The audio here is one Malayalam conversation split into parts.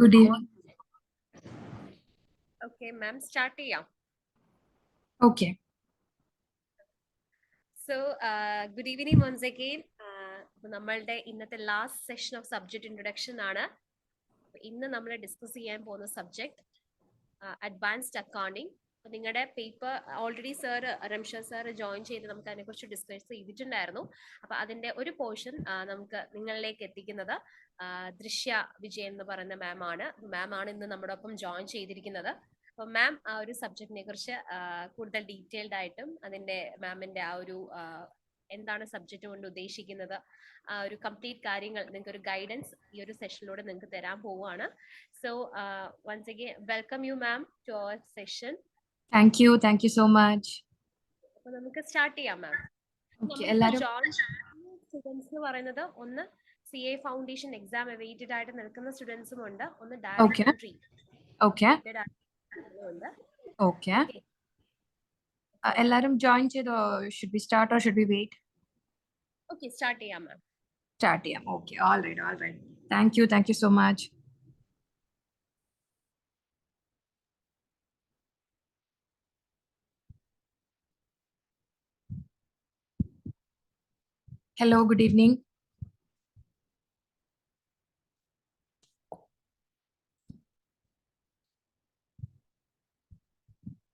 Good evening. Okay, ma'am, start ചെയ്യാം. Okay. So, good evening once again. നമ്മളുടെ ഇന്നത്തെ last session of subject introduction ആണ്. ഇന്ന് നമ്മൾ ഡിസ്കസ് ചെയ്യാൻ പോകുന്ന സബ്ജക്ട് അഡ്വാൻസ്ഡ് അക്കൗണ്ടിങ്. നിങ്ങളുടെ paper already sir Ramsha sir join ചെയ്ത് നമുക്ക് അതിനെക്കുറിച്ച് ഡിസ്കസ് ചെയ്തിട്ടുണ്ടായിരുന്നു. അപ്പൊ അതിന്റെ ഒരു പോർഷൻ നമുക്ക് നിങ്ങളിലേക്ക് എത്തിക്കുന്നത് ദൃശ്യ വിജയൻ എന്ന് പറയുന്ന മാം ആണ് ഇന്ന് നമ്മുടെ ഒപ്പം ജോയിൻ ചെയ്തിരിക്കുന്നത്. അപ്പൊ മാം ആ ഒരു സബ്ജക്റ്റിനെ കുറിച്ച് കൂടുതൽ ഡീറ്റെയിൽഡ് ആയിട്ടും അതിന്റെ മാമിന്റെ ആ ഒരു എന്താണ് സബ്ജക്റ്റ് കൊണ്ട് ഉദ്ദേശിക്കുന്നത് ആ ഒരു കംപ്ലീറ്റ് കാര്യങ്ങൾ നിങ്ങൾക്ക് ഒരു ഗൈഡൻസ് ഈ ഒരു സെഷനിലൂടെ നിങ്ങൾക്ക് തരാൻ പോവുകയാണ്. So once again welcome you ma'am to our session. Thank you so much. അപ്പൊ നമുക്ക് സ്റ്റാർട്ട് ചെയ്യാം മാം. സ്റ്റുഡൻസ് എന്ന് പറയുന്നത് ഒന്ന് CA ഫൗണ്ടേഷൻ എക്സാം അവൈറ്റഡ് ആയിട്ട് നിൽക്കുന്ന സ്റ്റുഡൻസും ഉണ്ട്, ഒന്ന് ഡയറക്റ്റ് എൻട്രി ഉണ്ട്. Okay. എല്ലാരും join ചെയ്തോ? Should we start or should we wait? Okay, start ചെയ്യാം മാം. Start ചെയ്യാം. Okay. All right. Thank you so much. Hello, good evening.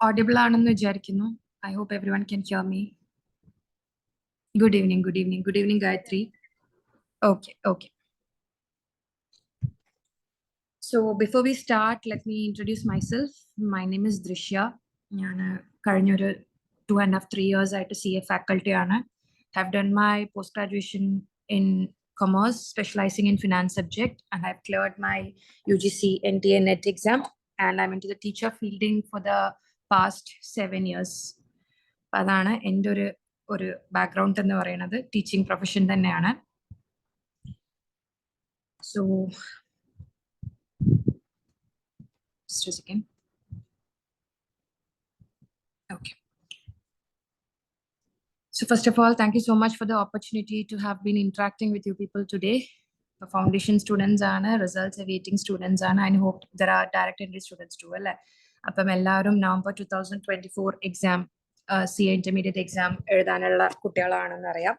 Audible ആണെന്ന് വിചാരിക്കുന്നു. I hope everyone can hear me. Good evening, Gayatri. Okay. So before we start, let me introduce myself. My name is Drishya. ഞാൻ കഴിഞ്ഞൊരു 2.5-3 years ആയിട്ട് CA faculty ആണ്. Have done my post graduation in commerce, specializing in finance subject, and I've cleared my UGC NTA NET exam, and I'm into the teacher fielding for the past 7 years. അതാണ് എൻ്റെ ഒരു ബാക്ക്ഗ്രൗണ്ട് എന്ന് പറയുന്നത്. ടീച്ചിങ് പ്രൊഫഷൻ തന്നെയാണ്. So just a second. Okay. So first of all, thank you so much for the opportunity to have been interacting with you people today. The foundation students are results awaiting students are, and I hope there are direct entry students too. അപ്പം എല്ലാവരും November 2024 exam CA intermediate exam എഴുതാനുള്ള കുട്ടികളാണെന്ന് അറിയാം.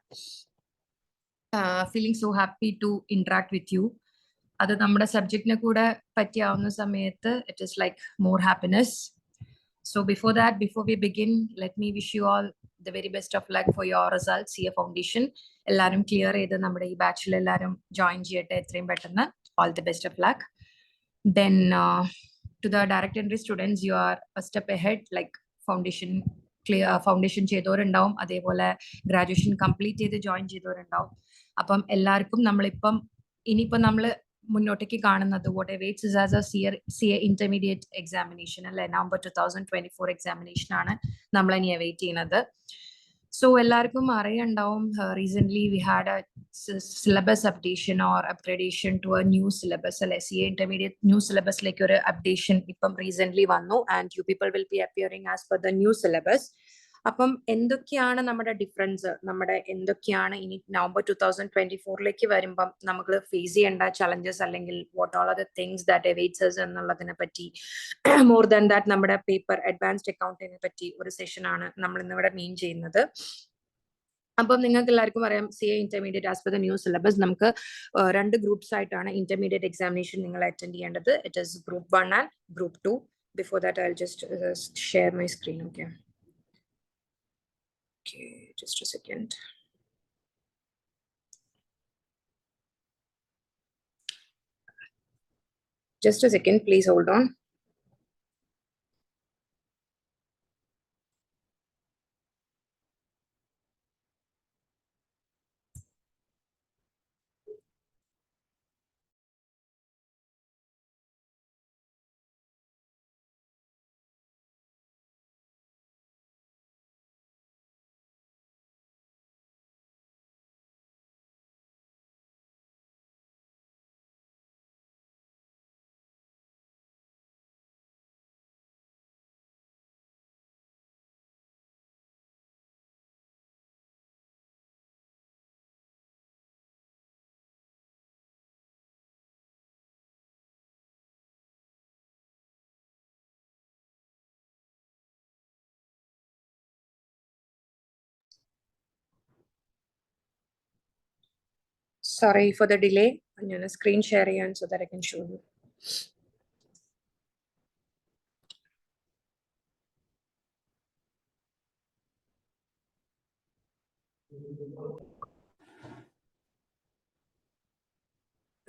Feeling so happy to interact with you. അത് നമ്മുടെ സബ്ജക്റ്റിനെ കൂടെ പറ്റിയാവുന്ന സമയത്ത് it is like more happiness. So before we begin, let me wish you all the very best of luck for your results. CA Foundation എല്ലാരും ക്ലിയർ ചെയ്ത് നമ്മുടെ ഈ ബാച്ചിൽ എല്ലാരും ജോയിൻ ചെയ്യട്ടെ എത്രയും പെട്ടെന്ന്. All the best of luck. Then to the direct entry students, you are a step ahead. Like foundation ചെയ്തവരുണ്ടാവും, അതേപോലെ ഗ്രാജുവേഷൻ കംപ്ലീറ്റ് ചെയ്ത് ജോയിൻ ചെയ്തവരുണ്ടാവും. അപ്പം എല്ലാവർക്കും ഇനിയിപ്പം നമ്മൾ മുന്നോട്ടേക്ക് കാണുന്നത് what awaits is as a CA intermediate examination അല്ലെ, നവംബർ 2024 എക്സാമിനേഷൻ ആണ് നമ്മൾ ഇനി അവൈറ്റ് ചെയ്യുന്നത്. സോ എല്ലാവർക്കും അറിയുണ്ടാവും, recent we had a syllabus updation or upgradation to a new syllabus അല്ലെ. CA intermediate ന്യൂ സിലബസിലേക്ക് ഒരു അപ്ഡേഷൻ ഇപ്പം റീസെന്റ് വന്നു, and you people will be appearing as per the new syllabus. അപ്പം എന്തൊക്കെയാണ് നമ്മുടെ ഡിഫറൻസ്, എന്തൊക്കെയാണ് ഇനി നവംബർ 2024 വരുമ്പം നമുക്ക് ഫേസ് ചെയ്യേണ്ട ചലഞ്ചസ്, അല്ലെങ്കിൽ what all are the things that awaits us എന്നുള്ളതിനെ പറ്റി, മോർ ദാൻ ദാറ്റ് നമ്മുടെ പേപ്പർ അഡ്വാൻസ്ഡ് അക്കൗണ്ടിങ്ങിനെ പറ്റി ഒരു സെഷൻ ആണ് നമ്മൾ ഇന്നിവിടെ മീൻ ചെയ്യുന്നത്. അപ്പം നിങ്ങൾക്ക് എല്ലാവർക്കും അറിയാം, CA intermediate as per the new syllabus നമുക്ക് 2 ഗ്രൂപ്പ്സ് ആയിട്ടാണ് ഇന്റർമീഡിയറ്റ് എക്സാമിനേഷൻ നിങ്ങൾ അറ്റൻഡ് ചെയ്യേണ്ടത്. It is group 1 and group 2. Before that I will just share my screen. Okay, just a second. Please hold on. Sorry for the delay. I'm going to screen share again so that I can show you.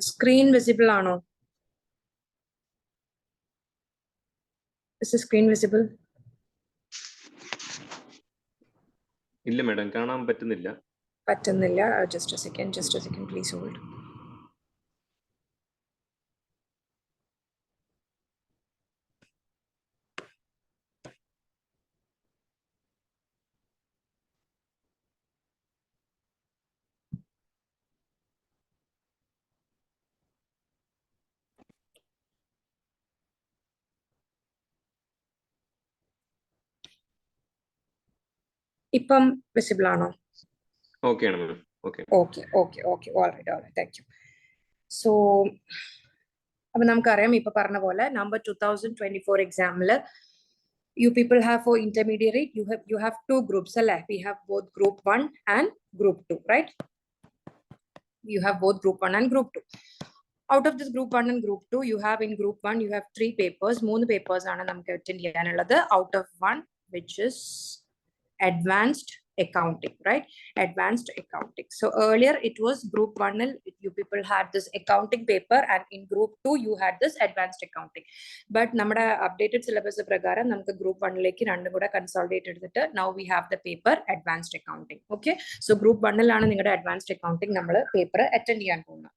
Screen visible ano? Is the screen visible? ഇല്ല മാഡം, കാണാൻ പറ്റുന്നില്ല. പറ്റുന്നില്ല. Just a second, please hold. ഇപ്പം visible ആണോ? ഓക്കെ ആണ് madam. Okay. Okay. All right. Thank you. So, അപ്പൊ നമുക്കറിയാം ഇപ്പൊ പറഞ്ഞ പോലെ number 2024 എക്സാമില് you people have for intermediate you have two groups അല്ലേ? We have both group 1 and group 2, right? You have both group 1 and group 2. Out of this group 1 and group 2, you have in group 1 you have 3 papers. 3 papers ആണ് നമുക്ക് attend ചെയ്യാനുള്ളത്. Out of 1 which is advanced accounting, right? Advanced accounting. So earlier it was group 1 you people had this accounting paper, and in group 2 you had this advanced accounting. But നമ്മുടെ updated syllabus പ്രകാരം നമുക്ക് group 1 ലേക്ക് രണ്ടും കൂടെ consolidate എടുത്തിട്ട് now we have the paper advanced accounting. Okay, so group 1 ലാണ് നിങ്ങളുടെ advanced accounting നമ്മൾ paper attend ചെയ്യാൻ പോകുന്നത്.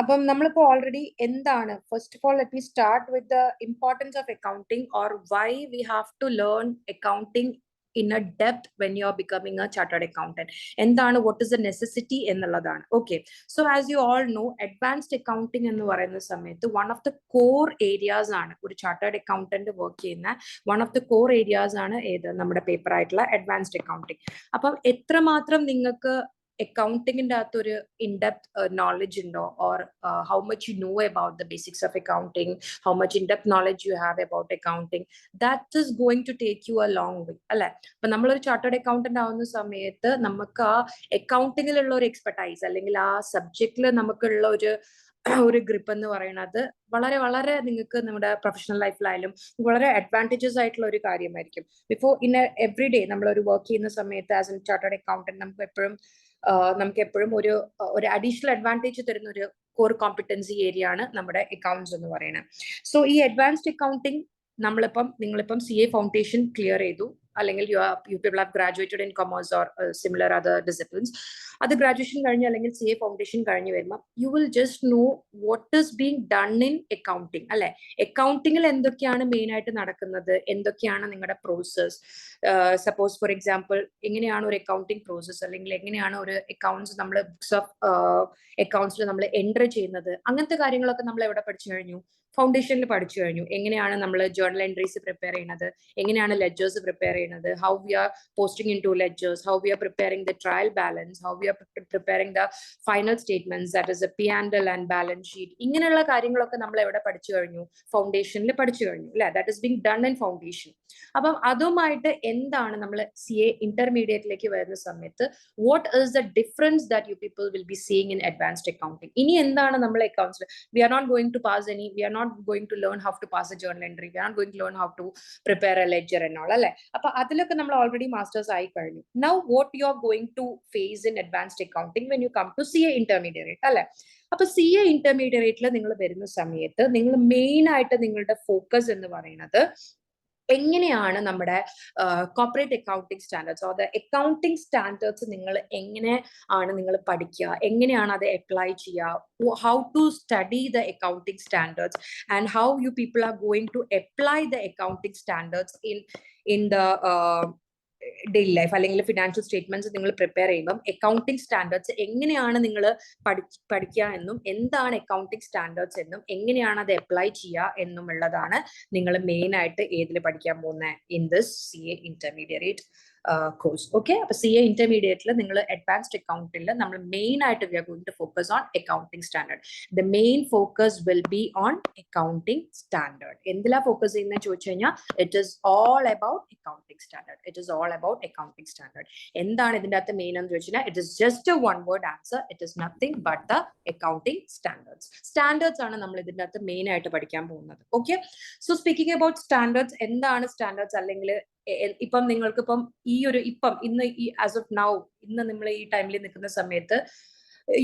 അപ്പം നമ്മളിപ്പോ ഓൾറെഡി എന്താണ്, first of all let me start with the importance of accounting or why we have to learn accounting in a depth when you are becoming a chartered accountant. എന്താണ്, what is the necessity എന്നുള്ളതാണ്. Okay, so as you all know, advanced accounting എന്ന് പറയുന്ന സമയത്ത് one of the core areas ആണ് ഒരു chartered accountant വർക്ക് ചെയ്യുന്ന one of the core areas ആണ് ഏത്, നമ്മുടെ പേപ്പർ ആയിട്ടുള്ള advanced accounting. അപ്പം എത്രമാത്രം നിങ്ങൾക്ക് അക്കൗണ്ടിങ്ങിന്റെ അകത്തൊരു ഇൻഡെപ്ത് നോളജ് ഉണ്ടോ, or how much you know about the basics of accounting, how much in depth knowledge you have about accounting, that is going to take you a long way അല്ലെ. അപ്പൊ നമ്മളൊരു ചാർട്ടേഡ് അക്കൗണ്ടന്റ് ആവുന്ന സമയത്ത് നമുക്ക് ആ അക്കൗണ്ടിങ്ങിലുള്ള ഒരു എക്സ്പെർട്ടൈസ് അല്ലെങ്കിൽ ആ സബ്ജക്റ്റിൽ നമുക്കുള്ള ഒരു ഗ്രിപ്പ് എന്ന് പറയുന്നത് വളരെ വളരെ നിങ്ങൾക്ക് നമ്മുടെ പ്രൊഫഷണൽ ലൈഫിലായാലും വളരെ അഡ്വാൻറ്റേജസ് ആയിട്ടുള്ള ഒരു കാര്യമായിരിക്കും. ബിഫോർ ഇൻ എവറി ഡേ നമ്മളൊരു വർക്ക് ചെയ്യുന്ന സമയത്ത് ആസ് എൻ ചാർട്ടേഡ് അക്കൗണ്ടന്റ് നമുക്ക് എപ്പോഴും ഒരു അഡീഷണൽ അഡ്വാൻറ്റേജ് തരുന്ന ഒരു കോർ കോമ്പറ്റൻസി ഏരിയ ആണ് നമ്മുടെ അക്കൗണ്ട്സ് എന്ന് പറയുന്നത്. സോ ഈ അഡ്വാൻസ്ഡ് അക്കൗണ്ടിങ് നിങ്ങളിപ്പം CA ഫൗണ്ടേഷൻ ക്ലിയർ ചെയ്തു, അല്ലെങ്കിൽ you people have graduated in commerce or similar other disciplines. അത് ഗ്രാജുവേഷൻ കഴിഞ്ഞ് അല്ലെങ്കിൽ CA ഫൗണ്ടേഷൻ കഴിഞ്ഞ് വരുമ്പോൾ you will just know what is being done in accounting അല്ലെ. അക്കൗണ്ടിങ്ങിൽ എന്തൊക്കെയാണ് മെയിൻ ആയിട്ട് നടക്കുന്നത്, എന്തൊക്കെയാണ് നിങ്ങളുടെ പ്രോസസ്. സപ്പോസ് ഫോർ എക്സാമ്പിൾ എങ്ങനെയാണ് ഒരു അക്കൗണ്ടിങ് പ്രോസസ്, അല്ലെങ്കിൽ എങ്ങനെയാണ് ഒരു അക്കൗണ്ട്സ് നമ്മൾ ബുക്സ് ഓഫ് അക്കൗണ്ട്സിൽ നമ്മൾ എൻറ്റർ ചെയ്യുന്നത്, അങ്ങനത്തെ കാര്യങ്ങളൊക്കെ നമ്മൾ എവിടെ പഠിച്ചു കഴിഞ്ഞു, ഫൗണ്ടേഷനിൽ പഠിച്ചു കഴിഞ്ഞു. എങ്ങനെയാണ് നമ്മൾ ജേർണൽ എൻട്രീസ് പ്രിപ്പയർ ചെയ്യുന്നത്, എങ്ങനെയാണ് ലെഡ്ജേഴ്സ് പ്രിപ്പയർ ചെയ്യുന്നത്, how we are posting in to ledgers, how we are preparing the trial balance, how we are preparing the final statements, that is a P&L and balance sheet. ഇങ്ങനെയുള്ള കാര്യങ്ങളൊക്കെ നമ്മൾ എവിടെ പഠിച്ചു കഴിഞ്ഞു, ഫൗണ്ടേഷനിൽ പഠിച്ചു കഴിഞ്ഞു അല്ലെ. That is being done in foundation. അപ്പം അതുമായിട്ട് എന്താണ് നമ്മൾ CA ഇന്റർമീഡിയറ്റിലേക്ക് വരുന്ന സമയത്ത് what is the difference that you people will be seeing in advanced accounting. ഇനി എന്താണ് നമ്മൾ അക്കൗണ്ട്സിൽ, we are not going to pass any, we are not going to learn how to pass a journal entry, we are not going to learn how to prepare a ledger and all അല്ലെ. അപ്പൊ അതിലൊക്കെ നമ്മൾ ഓൾറെഡി മാസ്റ്റേഴ്സ് ആയി കഴിഞ്ഞു. Now what you are going to face in advanced accounting when you come to CA intermediate അല്ലെ. അപ്പൊ CA intermediate നിങ്ങൾ വരുന്ന സമയത്ത് നിങ്ങൾ മെയിൻ ആയിട്ട് നിങ്ങളുടെ ഫോക്കസ് എന്ന് പറയുന്നത് എങ്ങനെയാണ് നമ്മുടെ corporate accounting standards or the accounting standards നിങ്ങൾ എങ്ങനെയാണ് നിങ്ങൾ പഠിക്കുക, എങ്ങനെയാണ് അത് അപ്ലൈ ചെയ്യുക, how to study the accounting standards and how you people are going to apply the accounting standards in the daily life, അല്ലെങ്കിൽ ഫിനാൻഷ്യൽ സ്റ്റേറ്റ്മെന്റ്സ് നിങ്ങൾ പ്രിപ്പയർ ചെയ്യുമ്പം അക്കൗണ്ടിങ് സ്റ്റാൻഡേർഡ്സ് എങ്ങനെയാണ് നിങ്ങൾ പഠിക്കുക എന്നും, എന്താണ് അക്കൗണ്ടിങ് സ്റ്റാൻഡേർഡ്സ് എന്നും, എങ്ങനെയാണ് അത് അപ്ലൈ ചെയ്യുക എന്നുമുള്ളതാണ് നിങ്ങൾ മെയിൻ ആയിട്ട് ഏതിൽ പഠിക്കാൻ പോകുന്നത് in this CA intermediate course. Okay, അപ്പൊ CA ഇന്റർമീഡിയറ്റിൽ നിങ്ങൾ അഡ്വാൻസ്ഡ് അക്കൗണ്ടിൽ നമ്മൾ മെയിൻ ആയിട്ട് we are going to focus on accounting standard. The main focus will be on accounting standard. എന്തിലാ ഫോക്കസ് ചെയ്യുന്നത് ചോദിച്ചു കഴിഞ്ഞാൽ it is all about accounting standard. It is all about accounting standard. എന്താണ് ഇതിന്റെ അകത്ത് മെയിൻ എന്ന് ചോദിച്ചു കഴിഞ്ഞാൽ it is just a one word answer. It is nothing but the accounting standards. Standards ആണ് നമ്മൾ ഇതിന്റെ അകത്ത് മെയിൻ ആയിട്ട് പഠിക്കാൻ പോകുന്നത്. Okay, so speaking about standards, എന്താണ് സ്റ്റാൻഡേർഡ്സ്? അല്ലെങ്കിൽ ഇപ്പം നിങ്ങൾക്ക് ഇന്ന് ഈ ആസ് ഓഫ് നൗ ഇന്ന് നമ്മൾ ഈ ടൈമിൽ നിൽക്കുന്ന സമയത്ത്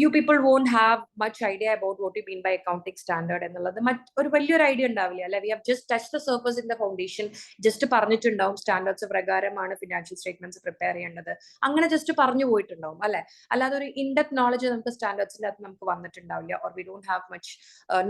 you people won't have much idea about what you mean by accounting standard എന്നുള്ളത് ഒരു വലിയൊരു ഐഡിയ ഉണ്ടാവില്ല അല്ലെ. We have just touch the surface in the foundation. Just പറഞ്ഞിട്ടുണ്ടാവും സ്റ്റാൻഡേർഡ്സ് പ്രകാരമാണ് ഫിനാൻഷ്യൽ സ്റ്റേറ്റ്മെന്റ്സ് പ്രിപ്പയർ ചെയ്യേണ്ടത്, അങ്ങനെ ജസ്റ്റ് പറഞ്ഞു പോയിട്ടുണ്ടാവും അല്ലെ. അല്ലാതെ ഒരു ഇൻഡെപ്ത് നോളജ് നമുക്ക് സ്റ്റാൻഡേർഡ്സിന്റെ അകത്ത് നമുക്ക് വന്നിട്ടുണ്ടാവില്ല. Or we don't have much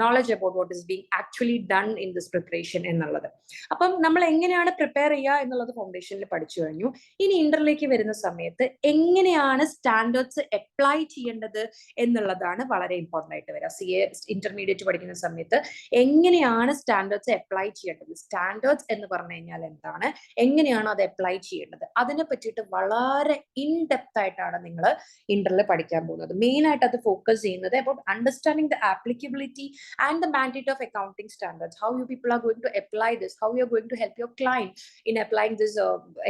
knowledge about what is being actually done in this preparation എന്നുള്ളത്. അപ്പം നമ്മൾ എങ്ങനെയാണ് പ്രിപ്പയർ ചെയ്യുക എന്നുള്ളത് ഫൗണ്ടേഷനിൽ പഠിച്ചു കഴിഞ്ഞു. ഇനി ഇന്ററിലേക്ക് വരുന്ന സമയത്ത് എങ്ങനെയാണ് സ്റ്റാൻഡേർഡ്സ് അപ്ലൈ ചെയ്യേണ്ടത് എന്നുള്ളതാണ് വളരെ ഇമ്പോർട്ടന്റ് ആയിട്ട് വരിക. CA ഇന്റർമീഡിയറ്റ് പഠിക്കുന്ന സമയത്ത് എങ്ങനെയാണ് സ്റ്റാൻഡേർഡ്സ് അപ്ലൈ ചെയ്യേണ്ടത്, സ്റ്റാൻഡേർഡ്സ് എന്ന് പറഞ്ഞു കഴിഞ്ഞാൽ എന്താണ്, എങ്ങനെയാണ് അത് അപ്ലൈ ചെയ്യേണ്ടത്, അതിനെ പറ്റിയിട്ട് വളരെ ഇൻഡെപ്ത് ആയിട്ടാണ് നിങ്ങൾ ഇന്ററിൽ പഠിക്കാൻ പോകുന്നത്. മെയിൻ ആയിട്ട് അത് ഫോക്കസ് ചെയ്യുന്നത് about understanding the applicability and the mandate of accounting standards. How you people are going to apply this, how you are going to help your client in applying this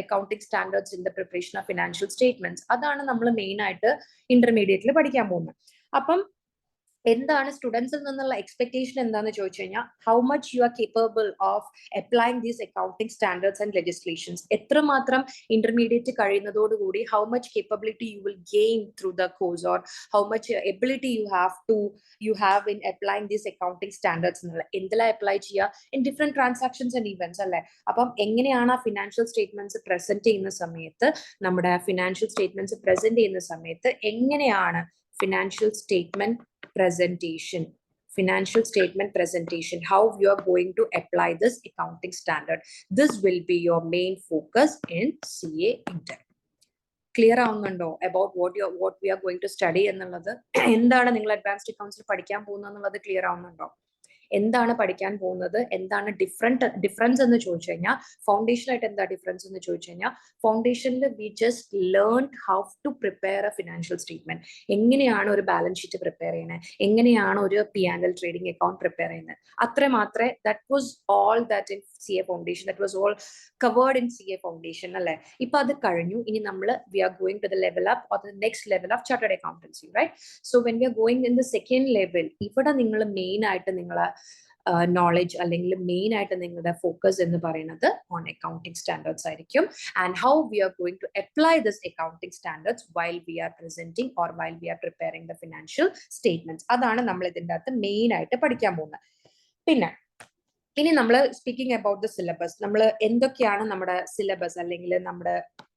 accounting standards in the preparation of financial statements. അതാണ് നമ്മൾ മെയിൻ ആയിട്ട് ഇന്റർമീഡിയറ്റിൽ പഠിക്കാൻ പോകുന്നത്. അപ്പം എന്താണ് സ്റ്റുഡൻസിൽ നിന്നുള്ള എക്സ്പെക്ടേഷൻ എന്താന്ന് ചോദിച്ചു കഴിഞ്ഞാൽ how much you are capable of applying these accounting standards and legislations. എത്രമാത്രം ഇന്റർമീഡിയറ്റ് കഴിയുന്നതോടുകൂടി how much capability you will gain through the course or how much ability you have in applying these accounting standards എന്നുള്ള. എന്തിലാ അപ്ലൈ ചെയ്യുക? In different transactions and events അല്ലെ. അപ്പം എങ്ങനെയാണ് ആ ഫിനാൻഷ്യൽ സ്റ്റേറ്റ്മെന്റ്സ് പ്രസന്റ് ചെയ്യുന്ന സമയത്ത്, നമ്മുടെ ഫിനാൻഷ്യൽ സ്റ്റേറ്റ്മെന്റ്സ് പ്രസന്റ് ചെയ്യുന്ന സമയത്ത് എങ്ങനെയാണ് financial statement presentation, how you are going to apply this accounting standard. This will be your main focus in CA Inter. Clear ആവുന്നുണ്ടോ about what we are going to study എന്നുള്ളത്? എന്താണ് നിങ്ങൾ അഡ്വാൻസ്ഡ് അക്കൗണ്ട്സിൽ പഠിക്കാൻ പോകുന്നത് എന്നുള്ളത് ക്ലിയർ ആവുന്നുണ്ടോ? എന്താണ് പഠിക്കാൻ പോകുന്നത്, എന്താണ് ഡിഫറൻസ് എന്ന് ചോദിച്ചു കഴിഞ്ഞാൽ, ഫൗണ്ടേഷനായിട്ട് എന്താ ഡിഫറൻസ് എന്ന് ചോദിച്ചു കഴിഞ്ഞാൽ, ഫൗണ്ടേഷനിൽ we just learn how to prepare a financial statement. എങ്ങനെയാണ് ഒരു ബാലൻസ് ഷീറ്റ് പ്രിപ്പയർ ചെയ്യുന്നത്, എങ്ങനെയാണ് ഒരു P&L ട്രേഡിംഗ് അക്കൗണ്ട് പ്രിപ്പയർ ചെയ്യുന്നത്, അത്ര മാത്രമേ. That was all that in CA foundation, that was all covered in CA foundation അല്ലെ. ഇപ്പൊ അത് കഴിഞ്ഞു. ഇനി നമ്മൾ we are going to the level up or the next level of chartered accountancy, right? So when we are going in the second level, ഇവിടെ നിങ്ങൾ മെയിൻ ആയിട്ട് നിങ്ങളെ നോളജ് അല്ലെങ്കിൽ മെയിൻ ആയിട്ട് നിങ്ങളുടെ ഫോക്കസ് എന്ന് പറയുന്നത് ഓൺ അക്കൗണ്ടിങ് സ്റ്റാൻഡേർഡ്സ് ആയിരിക്കും. And how we are going to apply this accounting standards while we are presenting or while we are preparing the financial statements. അതാണ് നമ്മൾ ഇതിൻ്റെ അകത്ത് മെയിൻ ആയിട്ട് പഠിക്കാൻ പോകുന്നത്. പിന്നെ ഇനി നമ്മൾ സ്പീക്കിംഗ് അബൌട്ട് ദ സിലബസ്, നമ്മൾ എന്തൊക്കെയാണ് നമ്മുടെ സിലബസ് അല്ലെങ്കിൽ നമ്മുടെ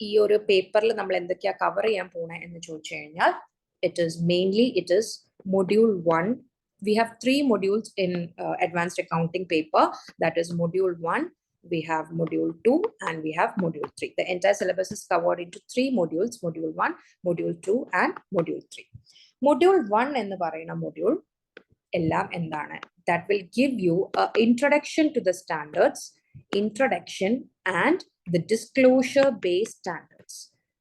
ഈ ഒരു പേപ്പറിൽ നമ്മൾ എന്തൊക്കെയാ കവർ ചെയ്യാൻ പോണേ എന്ന് ചോദിച്ചു കഴിഞ്ഞാൽ, it is module 1. We have 3 modules in advanced accounting paper. That is module 1, we have module 2, and we have module 3. The entire syllabus is covered into 3 modules: module 1, module 2, and module 3. Module 1 എന്ന് പറയുന്ന module എല്ലാം എന്താണ്? That will give you an introduction to the standards, introduction and the disclosure based standards.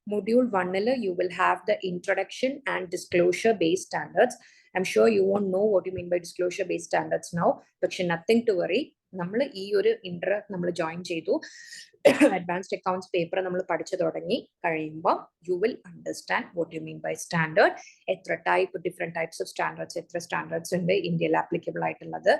Module 1 you will have the introduction and disclosure based standards. I'm sure you won't know what you mean by disclosure based standards now, but nothing to worry. നമ്മൾ ഈ ഒരു ഇന്റർ നമ്മൾ ജോയിൻ ചെയ്തു, അഡ്വാൻസ്ഡ് അക്കൗണ്ട്സ് പേപ്പർ നമ്മൾ പഠിച്ചു തുടങ്ങി കഴിയുമ്പോൾ you will understand what you mean by standard. എത്ര ഡിഫറെന്റ് ടൈപ്സ് ഓഫ് സ്റ്റാൻഡേർഡ്സ്, എത്ര സ്റ്റാൻഡേർഡ്സ് ഉണ്ട് ഇന്ത്യയിൽ ആപ്ലിക്കബിൾ ആയിട്ടുള്ളത്,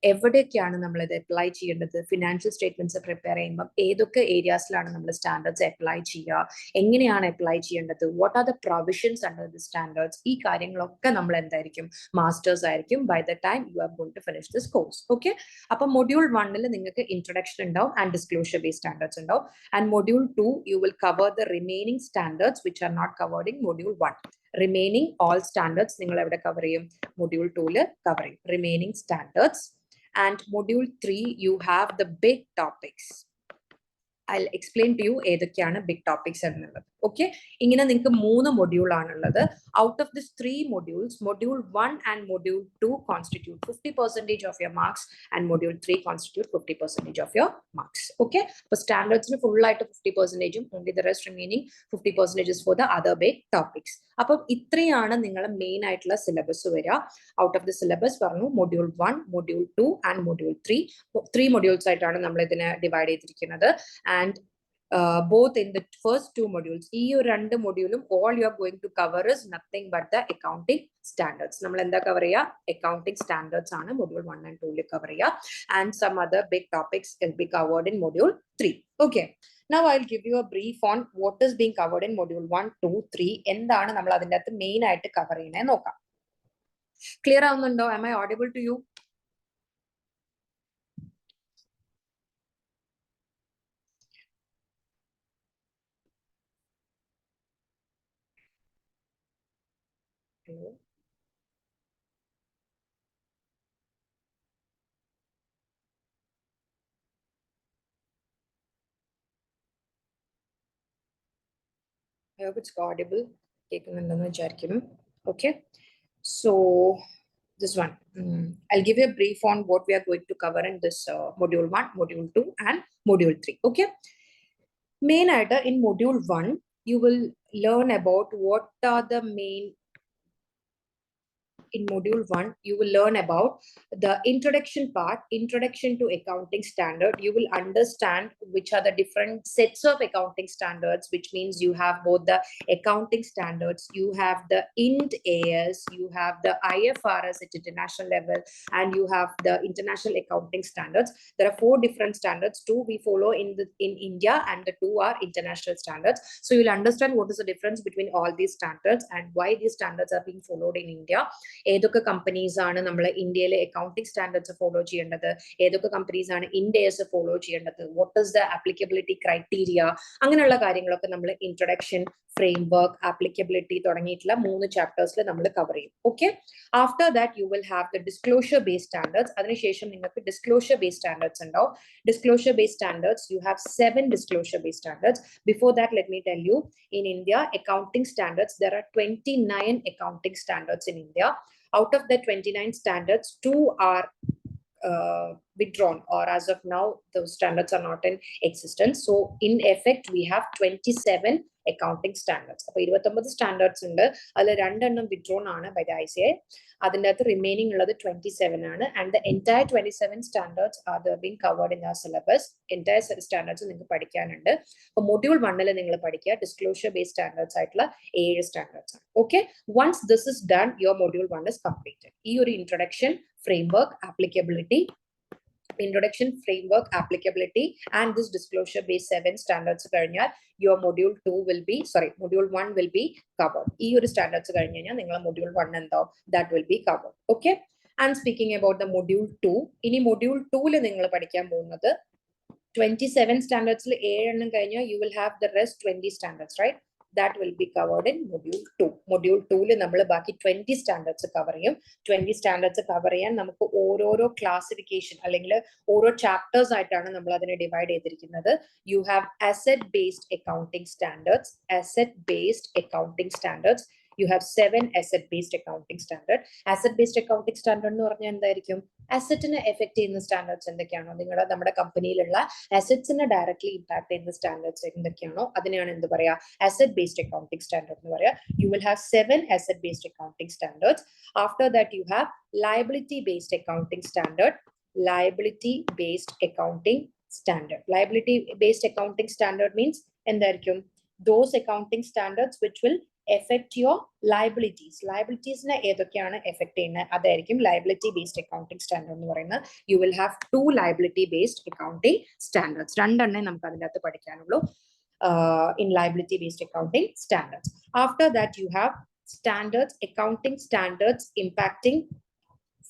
എവിടെയൊക്കെയാണ് നമ്മൾ ഇത് അപ്ലൈ ചെയ്യേണ്ടത്, ഫിനാൻഷ്യൽ സ്റ്റേറ്റ്മെന്റ്സ് പ്രിപ്പയർ ചെയ്യുമ്പോൾ ഏതൊക്കെ ഏരിയാസിലാണ് നമ്മൾ സ്റ്റാൻഡേർഡ്സ് അപ്ലൈ ചെയ്യുക, എങ്ങനെയാണ് അപ്ലൈ ചെയ്യേണ്ടത്, what are the provisions under the standards, ഈ കാര്യങ്ങളൊക്കെ നമ്മൾ എന്തായിരിക്കും മാസ്റ്റേഴ്സ് ആയിരിക്കും by the time you are going to finish this course. Okay, അപ്പൊ മൊഡ്യൂൾ 1 നിങ്ങൾക്ക് ഇൻട്രൊഡക്ഷൻ ഉണ്ടാവും ആൻഡ് ഡിസ്ക്ലോഷർ ബേസ്ഡ് സ്റ്റാൻഡേർഡ്സ് ഉണ്ടാവും. And module 2 you will cover the remaining standards which are not covered in module 1. Remaining all standards നിങ്ങൾ എവിടെ കവർ ചെയ്യും? മൊഡ്യൂൾ 2 കവർ ചെയ്യും remaining standards. And module 3 you have the big topics. I'll explain to you ഏതൊക്കെയാണ് big topics എന്നുള്ളത്. Okay, ഇങ്ങനെ നിങ്ങൾക്ക് 3 മൊഡ്യൂൾ ആണുള്ളത്. Out of these 3 modules, module 1 and module 2 constitute 50% of your marks and module 3 constitute 50% of your marks. Okay, so standards full ആയിട്ട് 50%, only the rest remaining 50% is for the other big topics. അപ്പം ഇത്രയാണ് നിങ്ങളുടെ മെയിൻ ആയിട്ടുള്ള സിലബസ് വരിക. ഔട്ട് ഓഫ് ദി സിലബസ് പറഞ്ഞു module 1, module 2 and module 3 modules ആയിട്ടാണ് നമ്മൾ ഇതിനെ ഡിവൈഡ് ചെയ്തിരിക്കുന്നത്. And both in the first 2 modules, ഈ രണ്ട് മൊഡ്യൂളും all you are going to cover is nothing but the accounting standards. നമ്മൾ എന്താ കവർ ചെയ്യുക? അക്കൗണ്ടിംഗ് സ്റ്റാൻഡേർഡ്സ് ആണ് മൊഡ്യൂൾ 1 and 2 കവർ ചെയ്യുക. And some other big topics will be covered in module 3. Okay, now I'll give you a brief on what is being covered in module 1, 2, 3. എന്താണ് നമ്മൾ അതിൻ്റെ അകത്ത് മെയിൻ ആയിട്ട് കവർ ചെയ്യുന്നത് നോക്കാം. ക്ലിയർ ആവുന്നുണ്ടോ? Am I audible to you? Hello? I hope it's audible. Okay, so this one, I'll give you a brief on what we are going to cover in this module 1, module 2 and module 3. Okay, main item in module 1, you will learn about what are the main. In module 1, you will learn about the introduction part, introduction to accounting standard. You will understand which are the different sets of accounting standards, which means you have both the accounting standards, you have the Ind AS, you have the IFRS at international level, and you have the international accounting standards. There are 4 different standards. 2 we follow in India, and the 2 are international standards. So you'll understand what is the difference between all these standards and why these standards are being followed in India. ഏതൊക്കെ കമ്പനീസ് ആണ് നമ്മൾ ഇന്ത്യയിലെ അക്കൗണ്ടിംഗ് സ്റ്റാൻഡേർഡ്സ് ഫോളോ ചെയ്യേണ്ടത്, ഏതൊക്കെ കമ്പനീസ് ആണ് ഇൻഡേഴ്സ് ഫോളോ ചെയ്യേണ്ടത്, what is the applicability criteria, അങ്ങനെയുള്ള കാര്യങ്ങളൊക്കെ നമ്മൾ ഇൻട്രൊഡക്ഷൻ, ഫ്രെയിംവർക്ക്, ആപ്ലിക്കബിലിറ്റി തുടങ്ങിയിട്ടുള്ള 3 ചാപ്റ്റേഴ്സിൽ നമ്മൾ കവർ ചെയ്യും. Okay, after that you will have the disclosure based standards. അതിനുശേഷം നിങ്ങൾക്ക് ഡിസ്ക്ലോഷർ ബേസ്ഡ് സ്റ്റാൻഡേർഡ്സ് ഉണ്ടാവും. Disclosure based standards, you have 7 disclosure based standards. Before that, let me tell you, in India, accounting standards, there are 29 accounting standards in India. Out of the 29 standards, 2 are withdrawn, or as of now, those standards are not in existence. So in effect, we have 27 accounting standards. അപ്പോൾ 29 സ്റ്റാൻഡേർഡ്സ് ഉണ്ട്. അതിൽ 2 എണ്ണം withdrawn ആണ് by the ICAI. അതിൻ്റെ അകത്ത് റിമൈനിങ് ഉള്ളത് 27 ആണ്. And the entire 27 standards are being covered in ആ സിലബസ്. എൻറ്റയർ സ്റ്റാൻഡേർഡ്സ് നിങ്ങൾക്ക് പഠിക്കാനുണ്ട്. അപ്പോൾ മൊഡ്യൂൾ 1 നിങ്ങൾ പഠിക്കുക ഡിസ്ക്ലോഷർ ബേസ്ഡ് സ്റ്റാൻഡേർഡ്സ് ആയിട്ടുള്ള 7 സ്റ്റാൻഡേർഡ്സ് ആണ്. Okay, once this is done, your module 1 is completed. ഈ ഒരു introduction, framework, applicability, introduction, framework, applicability, and this disclosure based 7 standards കഴിഞ്ഞാൽ your module 2 will be, module 1 will be covered. ഈ ഒരു സ്റ്റാൻഡേർഡ്സ് കഴിഞ്ഞ് കഴിഞ്ഞാൽ നിങ്ങളെ module 1 എന്താവും, that will be covered. Okay, and speaking about the module 2, ഇനി module 2 നിങ്ങൾ പഠിക്കാൻ പോകുന്നത് 27 സ്റ്റാൻഡേർഡ്സിൽ 7 എണ്ണം കഴിഞ്ഞാൽ you will have the rest 20 standards, right? That will be covered in module 2. Module 2 നമ്മൾ ബാക്കി 20 സ്റ്റാൻഡേർഡ്സ് കവർ ചെയ്യും. 20 സ്റ്റാൻഡേർഡ്സ് കവർ ചെയ്യാൻ നമുക്ക് ഓരോരോ ക്ലാസിഫിക്കേഷൻ അല്ലെങ്കിൽ ഓരോ ചാപ്റ്റേഴ്സ് ആയിട്ടാണ് നമ്മൾ അതിനെ ഡിവൈഡ് ചെയ്തിരിക്കുന്നത്. You have asset based accounting standards, asset based accounting standards. You have 7 asset-based accounting standard. Asset-based accounting standard എന്ന് പറഞ്ഞാൽ എന്തായിരിക്കും? അസറ്റിനെ എഫക്ട് ചെയ്യുന്ന സ്റ്റാൻഡേർഡ്സ് എന്തൊക്കെയാണോ, നമ്മുടെ കമ്പനിയിലുള്ള അസറ്റ്സിനെ ഡയറക്ട്ലി ഇമ്പാക്ട് ചെയ്യുന്ന സ്റ്റാൻഡേർഡ്സ് എന്തൊക്കെയാണോ അതിനെയാണ് എന്ത് പറയാ, അസറ്റ് ബേസ്ഡ് അക്കൗണ്ടിംഗ് സ്റ്റാൻഡേർഡ് എന്ന് പറയാ. You will have 7 asset-based accounting standards. After that, you have liability-based accounting standard. Liability-based accounting standard. Liability-based accounting standard means എന്തായിരിക്കും? Those accounting standards which will affect your liabilities. Liabilities ne ഏതൊക്കെയാണ് എഫക്ട് ചെയ്യുന്നത് അതായിരിക്കും liability based accounting standard എന്ന് പറയുന്നത്. You will have 2 liability based accounting standards. 2 എണ്ണേ നമുക്ക് അതിൻ്റെ അകത്ത് പഠിക്കാനുള്ളൂ in liability based accounting standards. After that, you have standards, accounting standards impacting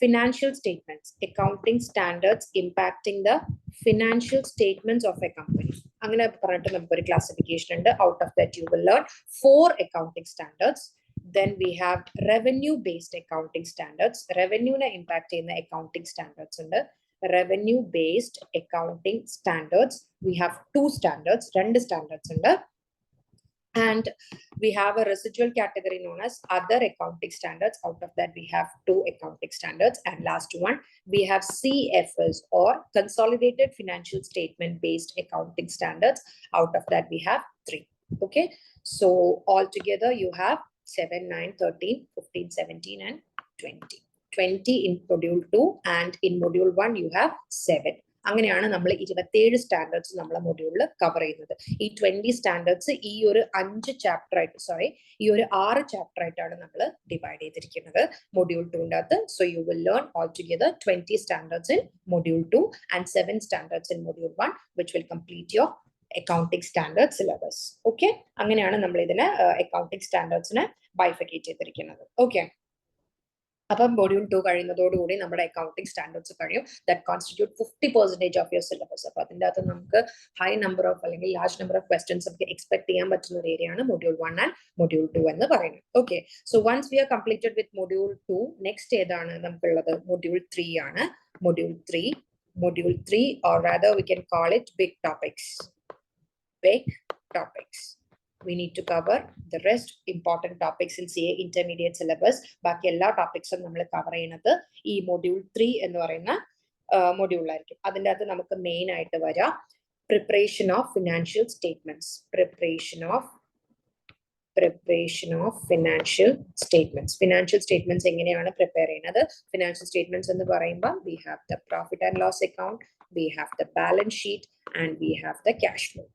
financial statements. Accounting standards impacting the financial statements of a company. അങ്ങനെ പറഞ്ഞിട്ട് നമുക്കൊരു ക്ലാസിഫിക്കേഷൻ ഉണ്ട്. Out of that, you will learn 4 accounting standards. Then we have revenue based accounting standards. Revenue ne impact ചെയ്യുന്ന accounting standards ഉണ്ട്. revenue based accounting standards. We have two standards, രണ്ട് standards ഉണ്ട്. And we have a residual category known as other accounting standards. Out of that, we have two accounting standards. And last one, we have CFS or consolidated financial statement based accounting standards. Out of that, we have three. Okay. So altogether, you have 7, 9, 13, 15, 17, and 20. 20 in module 2, and in module 1, you have 7. അങ്ങനെയാണ് നമ്മൾ 27 സ്റ്റാൻഡേർഡ്സ് നമ്മളെ മൊഡ്യൂളിൽ കവർ ചെയ്യുന്നത്. ഈ 20 സ്റ്റാൻഡേർഡ്സ് ഈ ഒരു 5 ചാപ്റ്റർ ആയിട്ട് ഈ ഒരു 6 ചാപ്റ്റർ ആയിട്ടാണ് നമ്മൾ ഡിവൈഡ് ചെയ്തിരിക്കുന്നത് മൊഡ്യൂൾ 2ന്റെ അകത്ത്. So you will learn all together 20 standards in module 2 and 7 standards in module 1, which will complete your accounting standard syllabus. Okay, അങ്ങനെയാണ് നമ്മൾ ഇതിനെ accounting standardsനെ bifurcate ചെയ്തിരിക്കുന്നത്. Okay. അപ്പം മൊഡ്യൂൾ 2 കഴിയുന്നതോടുകൂടി നമ്മുടെ അക്കൗണ്ടിങ് സ്റ്റാൻഡേർഡ്സ് കഴിയും. That constitute 50% of your syllabus. അപ്പൊ അതിൻ്റെ അകത്ത് നമുക്ക് ഹൈ നമ്പർ ഓഫ് അല്ലെങ്കിൽ ലാർജ് നമ്പർ ഓഫ് ക്വസ്റ്റ്യൻസ് നമുക്ക് എക്സ്പെക്ട് ചെയ്യാൻ പറ്റുന്ന ഒരു ഏരിയയാണ് മൊഡ്യൂൾ 1 ആൻഡ് മൊഡ്യൂൾ 2 എന്ന് പറയുന്നത്. Okay, so once we are completed with module 2, next ഏതാണ് നമുക്കുള്ളത്? മൊഡ്യൂൾ 3 ആണ്. Module 3 or rather we can call it big topics. We need to cover the rest important topics in CA intermediate syllabus. ബാക്കി എല്ലാ ടോപ്പിക്സും നമ്മൾ കവർ ചെയ്യുന്നത് ഈ മൊഡ്യൂൾ 3 എന്ന് പറയുന്ന മൊഡ്യൂളായിരിക്കും. അതിൻ്റെ അകത്ത് നമുക്ക് മെയിൻ ആയിട്ട് വരാം preparation of financial statements. Preparation of financial statements എങ്ങനെയാണ് പ്രിപ്പയർ ചെയ്യുന്നത്? ഫിനാൻഷ്യൽ സ്റ്റേറ്റ്മെന്റ്സ് എന്ന് പറയുമ്പോൾ we have the profit and loss account, we have the balance sheet, and we have the cash flow.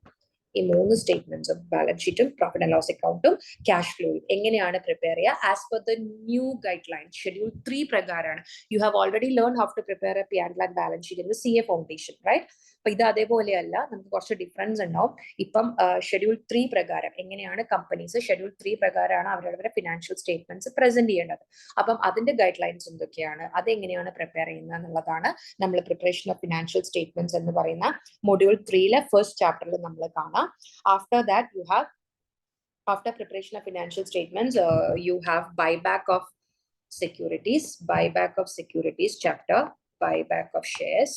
ഈ 3 സ്റ്റേറ്റ്മെന്റ്സ് ഓഫ് ബാലൻസ് ഷീറ്റും പ്രോഫിറ്റ് ആൻഡ് ലോസ് അക്കൗണ്ടും ക്യാഷ് ഫ്ലോയും എങ്ങനെയാണ് പ്രിപ്പയർ ചെയ്യുക? As per the new guideline schedule 3 പ്രകാരമാണ്. You have already learn how to prepare a P&L and balance sheet in the CA foundation, right? അപ്പൊ ഇത് അതേപോലെയല്ല, നമുക്ക് കുറച്ച് ഡിഫറൻസ് ഉണ്ടാവും. ഇപ്പം ഷെഡ്യൂൾ 3 പ്രകാരം എങ്ങനെയാണ് കമ്പനീസ് ഷെഡ്യൂൾ 3 പ്രകാരമാണ് അവരവരുടെ ഫിനാൻഷ്യൽ സ്റ്റേറ്റ്മെന്റ്സ് പ്രസന്റ് ചെയ്യേണ്ടത്. അപ്പം അതിന്റെ ഗൈഡ് ലൈൻസ് എന്തൊക്കെയാണ്, അതെങ്ങനെയാണ് പ്രിപ്പയർ ചെയ്യുന്നത് എന്നുള്ളതാണ് നമ്മൾ പ്രിപ്പറേഷൻ ഓഫ് ഫിനാൻഷ്യൽ സ്റ്റേറ്റ്മെന്റ്സ് എന്ന് പറയുന്ന മൊഡ്യൂൾ 3ലെ ഫസ്റ്റ് ചാപ്റ്ററിൽ നമ്മൾ കാണാം. After that, you have, after preparation of financial statements, you have buyback of securities chapter, buyback of shares.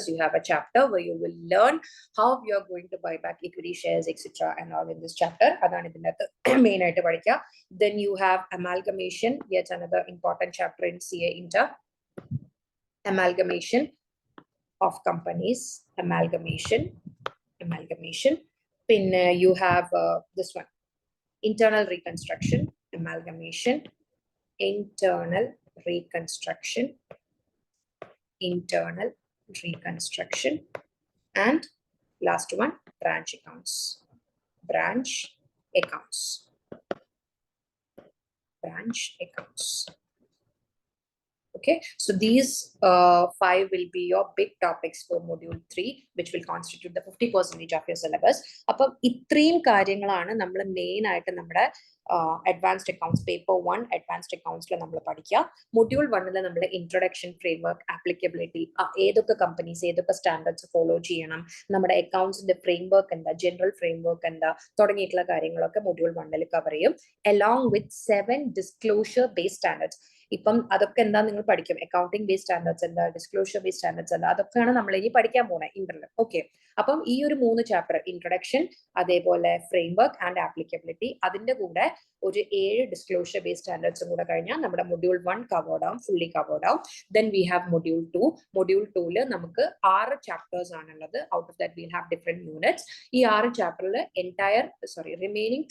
You have a chapter where you will learn how you are going to buy back equity shares, etc. and all in this chapter. Adana idinathu main aayittu padikka. Then you have amalgamation, yet another important chapter in CA Inter. Amalgamation of companies, amalgamation. Then you have this one, internal reconstruction, amalgamation, internal reconstruction, and last one, branch accounts. Okay, so these 5 will be your big topics for module 3, which will constitute the 50% of your syllabus. അപ്പം ഇത്രയും കാര്യങ്ങളാണ് നമ്മൾ മെയിൻ ആയിട്ട് നമ്മുടെ അഡ്വാൻസ്ഡ് അക്കൗണ്ട്സ് പേപ്പർ 1 അഡ്വാൻസ്ഡ് അക്കൗണ്ട്സിൽ നമ്മൾ പഠിക്കുക. മൊഡ്യൂൾ 1ൽ നമ്മൾ ഇൻട്രൊഡക്ഷൻ, ഫ്രെയിംവർക്ക്, ആപ്ലിക്കബിലിറ്റി, ഏതൊക്കെ കമ്പനീസ് ഏതൊക്കെ സ്റ്റാൻഡേർഡ്സ് ഫോളോ ചെയ്യണം, നമ്മുടെ അക്കൗണ്ട്സിന്റെ ഫ്രെയിംവർക്ക് എന്താ, ജനറൽ ഫ്രെയിംവർക്ക് എന്താ, തുടങ്ങിയിട്ടുള്ള കാര്യങ്ങളൊക്കെ മൊഡ്യൂൾ 1ൽ കവർ ചെയ്യും. along with 7 disclosure based standards. ഇപ്പം അതൊക്കെ എന്താ നിങ്ങൾ പഠിക്കും. അക്കൗണ്ടിങ് ബേസ്ഡ് സ്റ്റാൻഡേർഡ്സ് എന്താ, ഡിസ്ക്ലോഷർ ബേസ്ഡ് സ്റ്റാൻഡേർഡ്സ് എന്താ, അതൊക്കെയാണ് നമ്മൾ ഇനി പഠിക്കാൻ പോകുന്നത് ഇന്റർവ്യൂ. ഓക്കെ, അപ്പം ഈ ഒരു 3 ചാപ്റ്റർ, ഇൻട്രൊഡക്ഷൻ, അതേപോലെ ഫ്രെയിംവർക്ക് ആൻഡ് ആപ്ലിക്കബിലിറ്റി, അതിന്റെ കൂടെ ഒരു 7 ഡിസ്ക്ലോഷർ ബേസ്ഡ് സ്റ്റാൻഡേർഡ്സും കൂടെ കഴിഞ്ഞാൽ നമ്മുടെ മൊഡ്യൂൾ 1 കവേർഡ് ആവും, ഫുള്ളി കവേർഡ് ആവും. Then we have module 2. Module 2ൽ നമുക്ക് 6 ചാപ്റ്റേഴ്സ് ആണുള്ളത്. Out of that will have different units. ഈ 6 ചാപ്റ്ററിൽ റിമൈനിങ്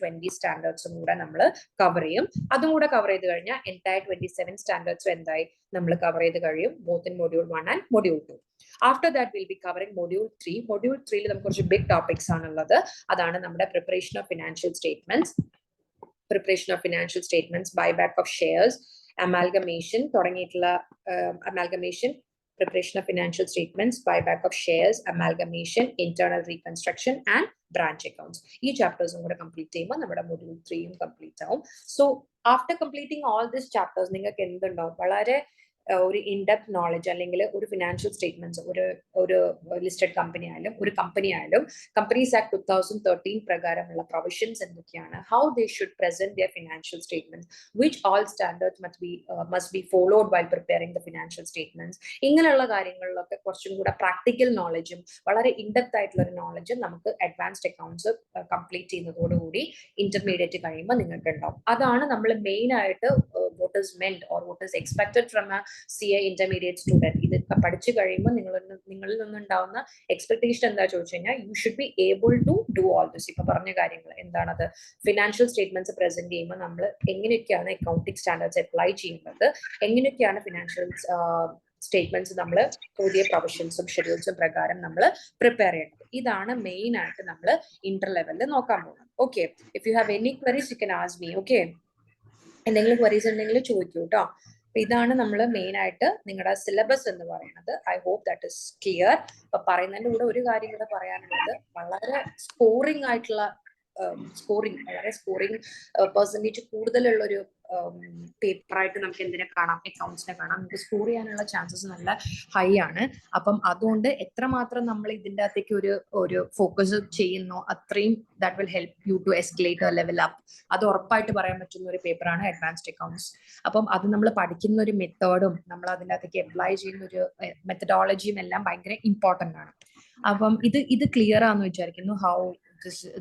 20 സ്റ്റാൻഡേർഡ്സും കൂടെ നമ്മൾ കവർ ചെയ്യും. അതും കൂടെ കവർ ചെയ്ത് കഴിഞ്ഞാൽ എൻറ്റയർ 27 സ്റ്റാൻഡേർഡ്സും എന്തായി നമ്മൾ കവർ ചെയ്ത് കഴിയും, both in module 1 and module 2. After that will be covering module 3. Module 3ൽ നമുക്ക് കുറച്ച് ബിഗ് ടോപ്പിക്സ് ആണുള്ളത്. അതാണ് നമ്മുടെ preparation of financial statements, buyback of shares, amalgamation തുടങ്ങിയിട്ടുള്ള amalgamation, preparation of financial statements, buyback of shares, amalgamation, internal reconstruction, and branch accounts. ഈ ചാപ്റ്റേഴ്സും കൂടെ കംപ്ലീറ്റ് ചെയ്യുമ്പോൾ നമ്മുടെ മൊഡ്യൂൾ 3യും കംപ്ലീറ്റ് ആവും. So after completing all this chapters നിങ്ങൾക്ക് എന്തുണ്ടാവും? വളരെ ഒരു ഇൻഡെപ്ത് നോളജ് അല്ലെങ്കിൽ ഒരു ഫിനാൻഷ്യൽ സ്റ്റേറ്റ്മെന്റ്സ് ഒരു ലിസ്റ്റഡ് കമ്പനി ആയാലും ഒരു കമ്പനി ആയാലും കമ്പനീസ് ആക്ട് 2013 പ്രകാരമുള്ള പ്രൊവിഷൻസ് എന്തൊക്കെയാണ്, how they should present their financial statements, which all standards must be followed while preparing the financial statements. ഇങ്ങനെയുള്ള കാര്യങ്ങളിലൊക്കെ കുറച്ചും കൂടെ പ്രാക്ടിക്കൽ നോളജും വളരെ ഇൻഡെപ്ത് ആയിട്ടുള്ള ഒരു നോളജും നമുക്ക് അഡ്വാൻസ്ഡ് അക്കൗണ്ട്സ് കംപ്ലീറ്റ് ചെയ്യുന്നതോടുകൂടി ഇന്റർമീഡിയറ്റ് കഴിയുമ്പോൾ നിങ്ങൾക്ക് ഉണ്ടാവും. അതാണ് നമ്മൾ മെയിൻ ആയിട്ട് what is meant or what is expected from a CA intermediate student. ഇത് പഠിച്ചു കഴിയുമ്പോൾ നിങ്ങളിൽ നിന്നുണ്ടാവുന്ന എക്സ്പെക്ടേഷൻ എന്താ ചോദിച്ചു കഴിഞ്ഞാൽ, you should be able to do all this. ഇപ്പൊ പറഞ്ഞ കാര്യങ്ങൾ എന്താണത്, ഫിനാൻഷ്യൽ സ്റ്റേറ്റ്മെന്റ്സ് പ്രസന്റ് ചെയ്യുമ്പോൾ നമ്മൾ എങ്ങനെയൊക്കെയാണ് അക്കൗണ്ടിങ് സ്റ്റാൻഡേർഡ്സ് അപ്ലൈ ചെയ്യുന്നത്, എങ്ങനെയൊക്കെയാണ് ഫിനാൻഷ്യൽ സ്റ്റേറ്റ്മെന്റ്സ് നമ്മൾ പുതിയ പ്രൊവിഷൻസും ഷെഡ്യൂൾസും പ്രകാരം നമ്മൾ പ്രിപ്പയർ ചെയ്യേണ്ടത്. ഇതാണ് മെയിൻ ആയിട്ട് നമ്മൾ ഇന്റർ ലെവലിൽ നോക്കാൻ പോകുന്നത്. Okay, if you have any queries U can ask me. Okay, എന്തെങ്കിലും ക്വരീസ് ഉണ്ടെങ്കിൽ ചോദിക്കൂ കേട്ടോ. അപ്പൊ ഇതാണ് നമ്മൾ മെയിൻ ആയിട്ട് നിങ്ങളുടെ സിലബസ് എന്ന് പറയുന്നത്. I hope that is clear. അപ്പൊ പറയുന്നതിന്റെ കൂടെ ഒരു കാര്യം കൂടെ പറയാനുള്ളത്, വളരെ സ്കോറിംഗ് ആയിട്ടുള്ള വളരെ സ്കോറിംഗ് പെർസെന്റേജ് കൂടുതലുള്ള ഒരു പേപ്പറായിട്ട് നമുക്ക് എന്തിനെ കാണാം, അക്കൗണ്ട്സിനെ കാണാം. നമുക്ക് സ്കോർ ചെയ്യാനുള്ള ചാൻസസ് നല്ല ഹൈ ആണ്. അപ്പം അതുകൊണ്ട് എത്രമാത്രം നമ്മൾ ഇതിൻ്റെ അകത്തേക്ക് ഒരു ഫോക്കസ് ചെയ്യുന്നോ അത്രയും that will help you to escalate level up. അത് ഉറപ്പായിട്ട് പറയാൻ പറ്റുന്ന ഒരു പേപ്പറാണ് അഡ്വാൻസ്ഡ് അക്കൗണ്ട്സ്. അപ്പം അത് നമ്മൾ പഠിക്കുന്ന ഒരു മെത്തേഡും നമ്മൾ അതിൻ്റെ അകത്തേക്ക് അപ്ലൈ ചെയ്യുന്ന ഒരു മെത്തഡോളജിയും എല്ലാം ഭയങ്കര ഇമ്പോർട്ടൻ്റ് ആണ്. അപ്പം ഇത് ക്ലിയർ ആണെന്ന് വിചാരിക്കുന്നു. How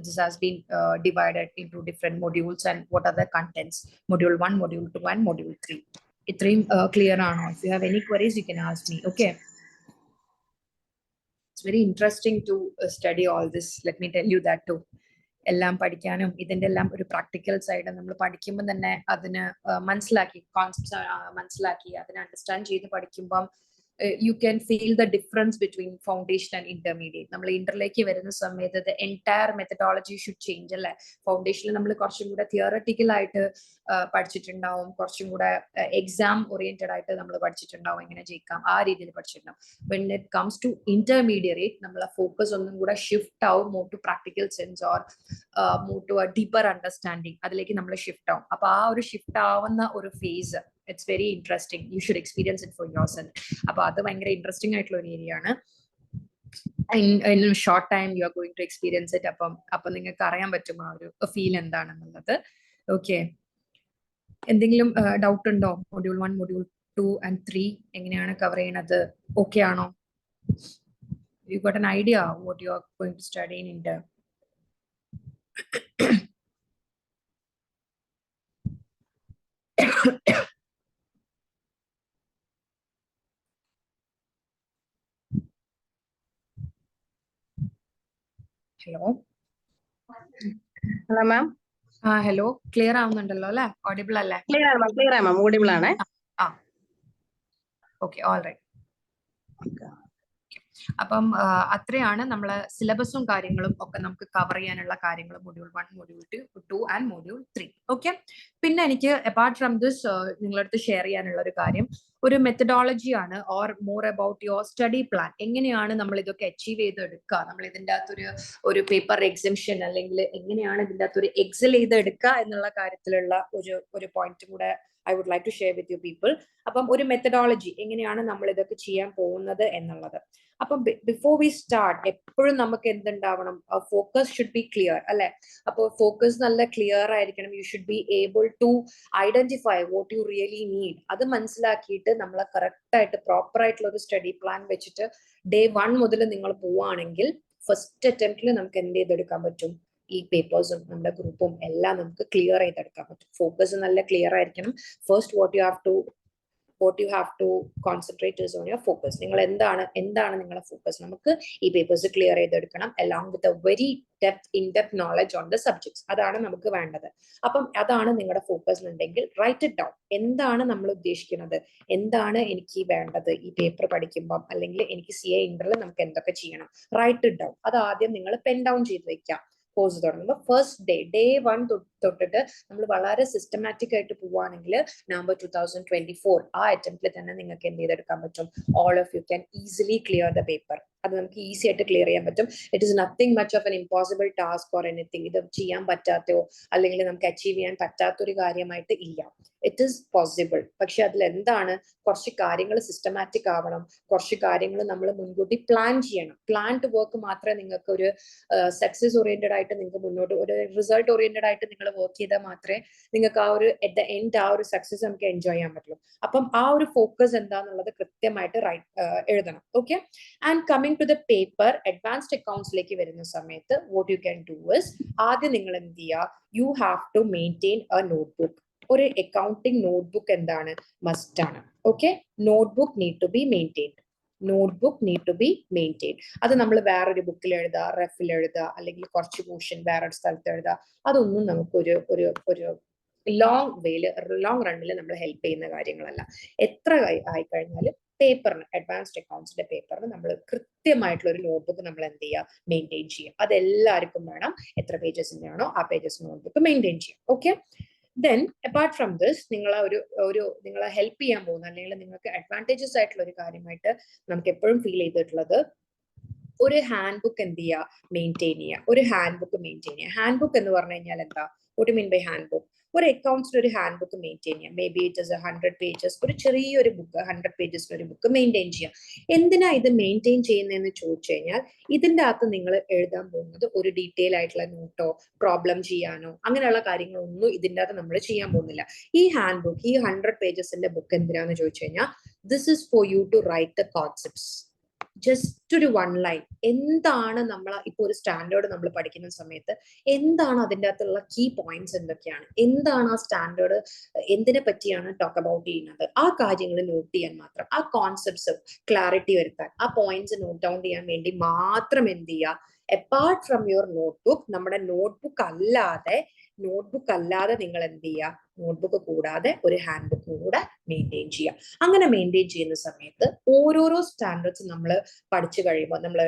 this has been divided into different modules and what are the contents, module 1, module 2 and module 3. ഇത്രയും clear ആണോ? If you have any queries you can ask me. Okay, it's very interesting to study all this, let me tell you that too. എല്ലാം പഠിക്കാനും ഇതിന്റെ എല്ലാം ഒരു പ്രാക്ടിക്കൽ സൈഡ് നമ്മൾ പഠിക്കുമ്പോൾ തന്നെ അതിന് മനസ്സിലാക്കി കോൺസെപ്റ്റ്സ് മനസ്സിലാക്കി അതിനെ അണ്ടർസ്റ്റാൻഡ് ചെയ്ത് പഠിക്കുമ്പം you can feel the difference between foundation and intermediate. നമ്മൾ ഇന്ററിലേക്ക് വരുന്ന സമയത്ത് the entire methodology should change അല്ലെ. ഫൗണ്ടേഷനിൽ നമ്മൾ കുറച്ചും കൂടെ തിയററ്റിക്കൽ ആയിട്ട് പഠിച്ചിട്ടുണ്ടാവും, കുറച്ചും കൂടെ എക്സാം ഓറിയന്റഡ് ആയിട്ട് നമ്മൾ പഠിച്ചിട്ടുണ്ടാവും, എങ്ങനെ ജയിക്കാം ആ രീതിയിൽ പഠിച്ചിട്ടുണ്ടാവും. when it comes to intermediate നമ്മളെ ഫോക്കസ് ഒന്നും കൂടെ ഷിഫ്റ്റ് ആവും, more to practical sense or more to a deeper understanding, അതിലേക്ക് നമ്മൾ ഷിഫ്റ്റ് ആവും. അപ്പൊ ആ ഒരു ഷിഫ്റ്റ് ആവുന്ന ഒരു face, it's very interesting. You should experience it for yourself. അപ്പൊ അത് ഭയങ്കര ഇൻട്രസ്റ്റിംഗ് ആയിട്ടുള്ള ഒരു ഏരിയ ആണ്. in a short time you are going to experience it. അപ്പം നിങ്ങൾക്ക് അറിയാൻ പറ്റും ആ ഒരു ഫീൽ എന്താണെന്നുള്ളത്. ഓക്കെ, എന്തെങ്കിലും ഡൗട്ട് ഉണ്ടോ? മൊഡ്യൂൾ 1, മൊഡ്യൂൾ 2 and 3 എങ്ങനെയാണ് കവർ ചെയ്യണത്? ഓക്കെ ആണോ? You got an idea what you are going to study in Inter? Hello hello ma'am. Hello, clear ആവുന്നുണ്ടല്ലോ അല്ലെ? ഓഡിബിൾ അല്ലേ? ക്ലിയർ ആണ് മാം, ക്ലിയർ ആണ് മാം, ഓഡിബിൾ ആണ്. Okay, all right. അപ്പം അത്രയാണ് നമ്മളെ സിലബസും കാര്യങ്ങളും ഒക്കെ നമുക്ക് കവർ ചെയ്യാനുള്ള കാര്യങ്ങൾ module 1, module 2 and module 3. Okay, പിന്നെ എനിക്ക് അപ്പാർട്ട് ഫ്രം ദിസ് നിങ്ങളടുത്ത് ഷെയർ ചെയ്യാനുള്ള ഒരു കാര്യം ഒരു മെത്തഡോളജി ആണ്, or more about your study plan. എങ്ങനെയാണ് നമ്മൾ ഇതൊക്കെ അച്ചീവ് ചെയ്തെടുക്കുക, നമ്മൾ ഇതിൻ്റെ അകത്തൊരു ഒരു പേപ്പർ എക്സിംഷൻ അല്ലെങ്കിൽ എങ്ങനെയാണ് ഇതിൻ്റെ അകത്തൊരു എക്സൽ ചെയ്തെടുക്കുക എന്നുള്ള കാര്യത്തിലുള്ള ഒരു പോയിന്റ് കൂടെ I would like to share with you people. അപ്പം ഒരു മെത്തഡോളജി എങ്ങനെയാണ് നമ്മൾ ഇതൊക്കെ ചെയ്യാൻ പോകുന്നത് എന്നുള്ളത്. അപ്പം ബിഫോർ വി സ്റ്റാർട്ട് എപ്പോഴും നമുക്ക് എന്തുണ്ടാവണം, ഫോക്കസ് ഷുഡ് ബി ക്ലിയർ അല്ലെ. അപ്പോൾ ഫോക്കസ് നല്ല ക്ലിയർ ആയിരിക്കണം. You should be able to identify what you really need. അത് മനസ്സിലാക്കിയിട്ട് നമ്മൾ കറക്റ്റ് ആയിട്ട് പ്രോപ്പർ ആയിട്ടുള്ള ഒരു സ്റ്റഡി പ്ലാൻ വെച്ചിട്ട് ഡേ 1 മുതൽ നിങ്ങൾ പോവുകയാണെങ്കിൽ ഫസ്റ്റ് അറ്റംപ്റ്റിൽ നമുക്ക് എന്ത് ചെയ്തെടുക്കാൻ പറ്റും, ഈ പേപ്പേഴ്സും നമ്മുടെ ഗ്രൂപ്പും എല്ലാം നമുക്ക് ക്ലിയർ ചെയ്തെടുക്കാൻ പറ്റും. ഫോക്കസ് നല്ല ക്ലിയർ ആയിരിക്കണം. First what you have to concentrate is on your focus. നിങ്ങൾ എന്താണ് നിങ്ങളുടെ ഫോക്കസ്? നമുക്ക് ഈ പേപ്പേഴ്സ് ക്ലിയർ ചെയ്തെടുക്കണം along with a very in depth knowledge on the subjects. അതാണ് നമുക്ക് വേണ്ടത്. അപ്പം അതാണ് നിങ്ങളുടെ ഫോക്കസ് ഉണ്ടെങ്കിൽ റൈറ്റ് ഇറ്റ് ഡൗൺ. എന്താണ് നമ്മൾ ഉദ്ദേശിക്കുന്നത്, എന്താണ് എനിക്ക് വേണ്ടത് ഈ പേപ്പർ പഠിക്കുമ്പോൾ, അല്ലെങ്കിൽ എനിക്ക് CA ഇന്ററിൽ നമുക്ക് എന്തൊക്കെ ചെയ്യണം, റൈറ്റ് ഇറ്റ് ഡൗൺ. അത് ആദ്യം നിങ്ങൾ പെൻ ഡൗൺ ചെയ്ത് വെക്കാം. കോഴ്സ് തുടങ്ങുമ്പോൾ ഫസ്റ്റ് ഡേ 1 തൊട്ടിട്ട് നമ്മൾ വളരെ സിസ്റ്റമാറ്റിക് ആയിട്ട് പോവുകയാണെങ്കിൽ നവംബർ 2024 ആ അറ്റംപ്റ്റിൽ തന്നെ നിങ്ങൾക്ക് എന്ത് ചെയ്തെടുക്കാൻ പറ്റും? All of you can easily clear the paper. അത് നമുക്ക് ഈസി ആയിട്ട് ക്ലിയർ ചെയ്യാൻ പറ്റും. It is nothing much of N impossible task or anything. ഇത് ചെയ്യാൻ പറ്റാത്തോ അല്ലെങ്കിൽ നമുക്ക് അച്ചീവ് ചെയ്യാൻ പറ്റാത്തൊരു കാര്യമായിട്ട് ഇല്ല. It is possible. പക്ഷെ അതിൽ എന്താണ്, കുറച്ച് കാര്യങ്ങൾ സിസ്റ്റമാറ്റിക് ആവണം, കുറച്ച് കാര്യങ്ങൾ നമ്മൾ മുൻകൂട്ടി പ്ലാൻ ചെയ്യണം. പ്ലാൻഡ് വർക്ക് മാത്രമേ നിങ്ങൾക്ക് ഒരു സക്സസ് ഓറിയന്റഡ് ആയിട്ട് നിങ്ങൾക്ക് മുന്നോട്ട്, ഒരു റിസൾട്ട് ഓറിയന്റഡ് ആയിട്ട് നിങ്ങൾ വർക്ക് ചെയ്താൽ മാത്രമേ നിങ്ങൾക്ക് ആ ഒരു അറ്റ് ദ എൻഡ് ആ ഒരു സക്സസ് നമുക്ക് എൻജോയ് ചെയ്യാൻ പറ്റുള്ളൂ. അപ്പം ആ ഒരു ഫോക്കസ് എന്താന്നുള്ളത് കൃത്യമായിട്ട് എഴുതണം. Okay. And coming to the paper, advanced അക്കൗണ്ട്സിലേക്ക് വരുന്ന സമയത്ത് what you can do is, ആദ്യം നിങ്ങൾ എന്ത് ചെയ്യുക, you have to maintain a notebook. ഒരു അക്കൗണ്ടിങ് നോട്ട്ബുക്ക് എന്താണ്, മസ്റ്റ് ആണ്. Okay. Notebook need to be maintained. Notebook need to be maintain. അത് നമ്മൾ വേറൊരു ബുക്കിൽ എഴുതുക, റെഫിൽ എഴുതുക, അല്ലെങ്കിൽ കുറച്ച് പോർഷൻ വേറൊരു സ്ഥലത്ത് എഴുതുക, അതൊന്നും നമുക്ക് ഒരു ലോങ് റണ്ണിൽ നമ്മൾ ഹെൽപ്പ് ചെയ്യുന്ന കാര്യങ്ങളല്ല. എത്ര ആയിക്കഴിഞ്ഞാലും പേപ്പറിന്, അഡ്വാൻസ്ഡ് അക്കൗണ്ട്സിന്റെ പേപ്പറിന് നമ്മൾ കൃത്യമായിട്ടുള്ള ഒരു നോട്ട്ബുക്ക് നമ്മൾ എന്ത് ചെയ്യുക, മെയിൻറ്റെയിൻ ചെയ്യുക. അതെല്ലാവർക്കും വേണം. എത്ര പേജസിന്റെ ആണോ ആ പേജസ് നോട്ട്ബുക്ക് മെയിൻറ്റെയിൻ ചെയ്യാം. Okay. Then apart from this, നിങ്ങളെ ഹെൽപ്പ് ചെയ്യാൻ പോകുന്ന അല്ലെങ്കിൽ നിങ്ങൾക്ക് അഡ്വാൻറ്റേജസ് ആയിട്ടുള്ള ഒരു കാര്യമായിട്ട് നമുക്ക് എപ്പോഴും ഫീൽ ചെയ്തിട്ടുള്ളത്, ഒരു ഹാൻഡ് ബുക്ക് എന്ത് ചെയ്യുക, മെയിൻറ്റെയിൻ ചെയ്യുക. ഒരു ഹാൻഡ് ബുക്ക് മെയിൻറ്റെയിൻ ചെയ്യുക. ഹാൻഡ് ബുക്ക് എന്ന് പറഞ്ഞു കഴിഞ്ഞാൽ എന്താ, what do you mean by hand book? ഒരു അക്കൗണ്ട്സിൽ ഒരു ഹാൻഡ് ബുക്ക് മെയിൻറ്റെയിൻ ചെയ്യാം. May be it is 100 pages, ഒരു ചെറിയൊരു ബുക്ക് 100 pages ഒരു ബുക്ക് മെയിൻറ്റെയിൻ ചെയ്യാം. എന്തിനാ ഇത് മെയിൻറ്റെയിൻ ചെയ്യുന്നതെന്ന് ചോദിച്ചു കഴിഞ്ഞാൽ, ഇതിന്റെ അകത്ത് നിങ്ങൾ എഴുതാൻ പോകുന്നത് ഒരു ഡീറ്റെയിൽ ആയിട്ടുള്ള നോട്ടോ പ്രോബ്ലം ചെയ്യാനോ അങ്ങനെയുള്ള കാര്യങ്ങളൊന്നും ഇതിന്റെ അകത്ത് നമ്മൾ ചെയ്യാൻ പോകുന്നില്ല. ഈ ഹാൻഡ് ബുക്ക്, ഈ 100 pagesന്റെ ബുക്ക് എന്തിനാന്ന് ചോദിച്ചു കഴിഞ്ഞാൽ, this is for you to write the concepts. Just ഒരു 1 ലൈൻ, എന്താണ് നമ്മൾ ഇപ്പൊ ഒരു സ്റ്റാൻഡേർഡ് നമ്മൾ പഠിക്കുന്ന സമയത്ത് എന്താണ് അതിൻ്റെ അകത്തുള്ള കീ പോയിന്റ്സ് എന്തൊക്കെയാണ്, എന്താണ് ആ സ്റ്റാൻഡേർഡ്, എന്തിനെ പറ്റിയാണ് ടോക്ക് അബൌട്ട് ചെയ്യുന്നത്, ആ കാര്യങ്ങൾ നോട്ട് ചെയ്യാൻ മാത്രം, ആ കോൺസെപ്റ്റ്സ് ക്ലാരിറ്റി വരുത്താൻ, ആ പോയിന്റ്സ് നോട്ട് ഡൗൺ ചെയ്യാൻ വേണ്ടി മാത്രം എന്ത് ചെയ്യുക, അപ്പാർട്ട് ഫ്രം യുവർ നോട്ട്ബുക്ക്, നമ്മുടെ നോട്ട്ബുക്ക് അല്ലാതെ നിങ്ങൾ എന്ത് ചെയ്യുക, നോട്ട്ബുക്ക് കൂടാതെ ഒരു ഹാൻഡ് ബുക്ക് കൂടെ മെയിൻറ്റെയിൻ ചെയ്യുക. അങ്ങനെ മെയിൻറ്റെയിൻ ചെയ്യുന്ന സമയത്ത് ഓരോരോ സ്റ്റാൻഡേർഡ്സ് നമ്മൾ പഠിച്ചു കഴിയുമ്പോൾ, നമ്മൾ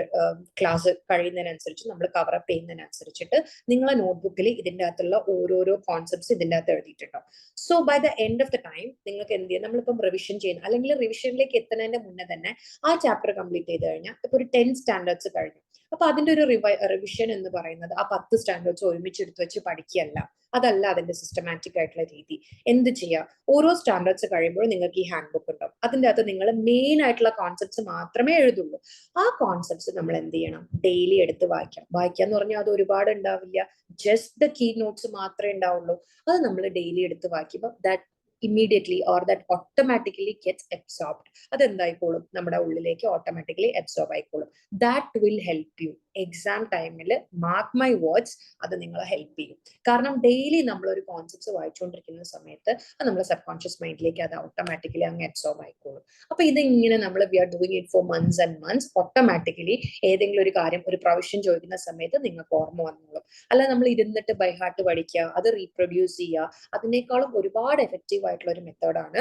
ക്ലാസ് കഴിയുന്നതിനനുസരിച്ച്, നമ്മൾ കവറപ്പ് ചെയ്യുന്നതിനനുസരിച്ചിട്ട് നിങ്ങളെ നോട്ട്ബുക്കിൽ ഇതിൻ്റെ അകത്തുള്ള ഓരോരോ കോൺസെപ്റ്റ്സ് ഇതിൻ്റെ അകത്ത് എഴുതിയിട്ടുണ്ടാവും. So by the end of the time നിങ്ങൾക്ക് എന്ത് ചെയ്യാം, നമ്മളിപ്പം റിവിഷൻ ചെയ്യുന്ന അല്ലെങ്കിൽ റിവിഷനിലേക്ക് എത്തുന്നതിന്റെ മുന്നേ തന്നെ ആ ചാപ്റ്റർ കംപ്ലീറ്റ് ചെയ്ത് കഴിഞ്ഞാൽ ഇപ്പൊ ഒരു 10 സ്റ്റാൻഡേർഡ്സ് കഴിഞ്ഞു. അപ്പൊ അതിന്റെ ഒരു റിവിഷൻ എന്ന് പറയുന്നത് ആ 10 സ്റ്റാൻഡേർഡ്സ് ഒരുമിച്ച് എടുത്ത് വെച്ച് പഠിക്കുകയല്ല. അതല്ല അതിന്റെ സിസ്റ്റമാറ്റിക് ആയിട്ടുള്ള രീതി. എന്ത് ചെയ്യാം, ഓരോ സ്റ്റാൻഡേർഡ്സ് കഴിയുമ്പോഴും നിങ്ങൾക്ക് ഈ ഹാൻഡ് ബുക്ക് ഉണ്ടാവും. അതിൻ്റെ അകത്ത് നിങ്ങൾ മെയിൻ ആയിട്ടുള്ള കോൺസെപ്റ്റ്സ് മാത്രമേ എഴുതുള്ളൂ. ആ കോൺസെപ്റ്റ്സ് നമ്മൾ എന്ത് ചെയ്യണം, ഡെയിലി എടുത്ത് വായിക്കാന്ന് പറഞ്ഞാൽ അത് ഒരുപാട് ഉണ്ടാവില്ല. ജസ്റ്റ് ദ കീ നോട്ട്സ് മാത്രമേ ഉണ്ടാവുള്ളൂ. അത് നമ്മൾ ഡെയിലി എടുത്ത് വായിക്കുമ്പോൾ that immediately or that automatically gets absorbed. അതെന്തായിക്കോളും, നമ്മുടെ ഉള്ളിലേക്ക് ഓട്ടോമാറ്റിക്കലി അബ്സോർബ് ആയിക്കോളും. That will help U. Exam ടൈമിൽ മാർക്ക് മൈ വേർഡ്സ്, അത് നിങ്ങളെ ഹെൽപ്പ് ചെയ്യും. കാരണം ഡെയിലി നമ്മൾ ഒരു കോൺസെപ്റ്റ്സ് വായിച്ചുകൊണ്ടിരിക്കുന്ന സമയത്ത് അത് നമ്മുടെ സബ് കോൺഷ്യസ് മൈൻഡിലേക്ക് അത് ഓട്ടോമാറ്റിക്കലി അങ്ങ് അബ്സോർബ് ആയിക്കോളും. അപ്പൊ ഇതിങ്ങനെ നമ്മൾ we are doing it for months and months, automatically ഏതെങ്കിലും ഒരു കാര്യം, ഒരു പ്രൊവിഷൻ ചോദിക്കുന്ന സമയത്ത് നിങ്ങൾക്ക് ഓർമ്മ വന്നോളും. അല്ല നമ്മൾ ഇരുന്നിട്ട് ബൈ ഹാർട്ട് പഠിക്കുക, അത് റീപ്രൊഡ്യൂസ് ചെയ്യുക, അതിനേക്കാളും ഒരുപാട് എഫക്റ്റീവ് ആയിട്ടുള്ള ഒരു മെത്തേഡാണ്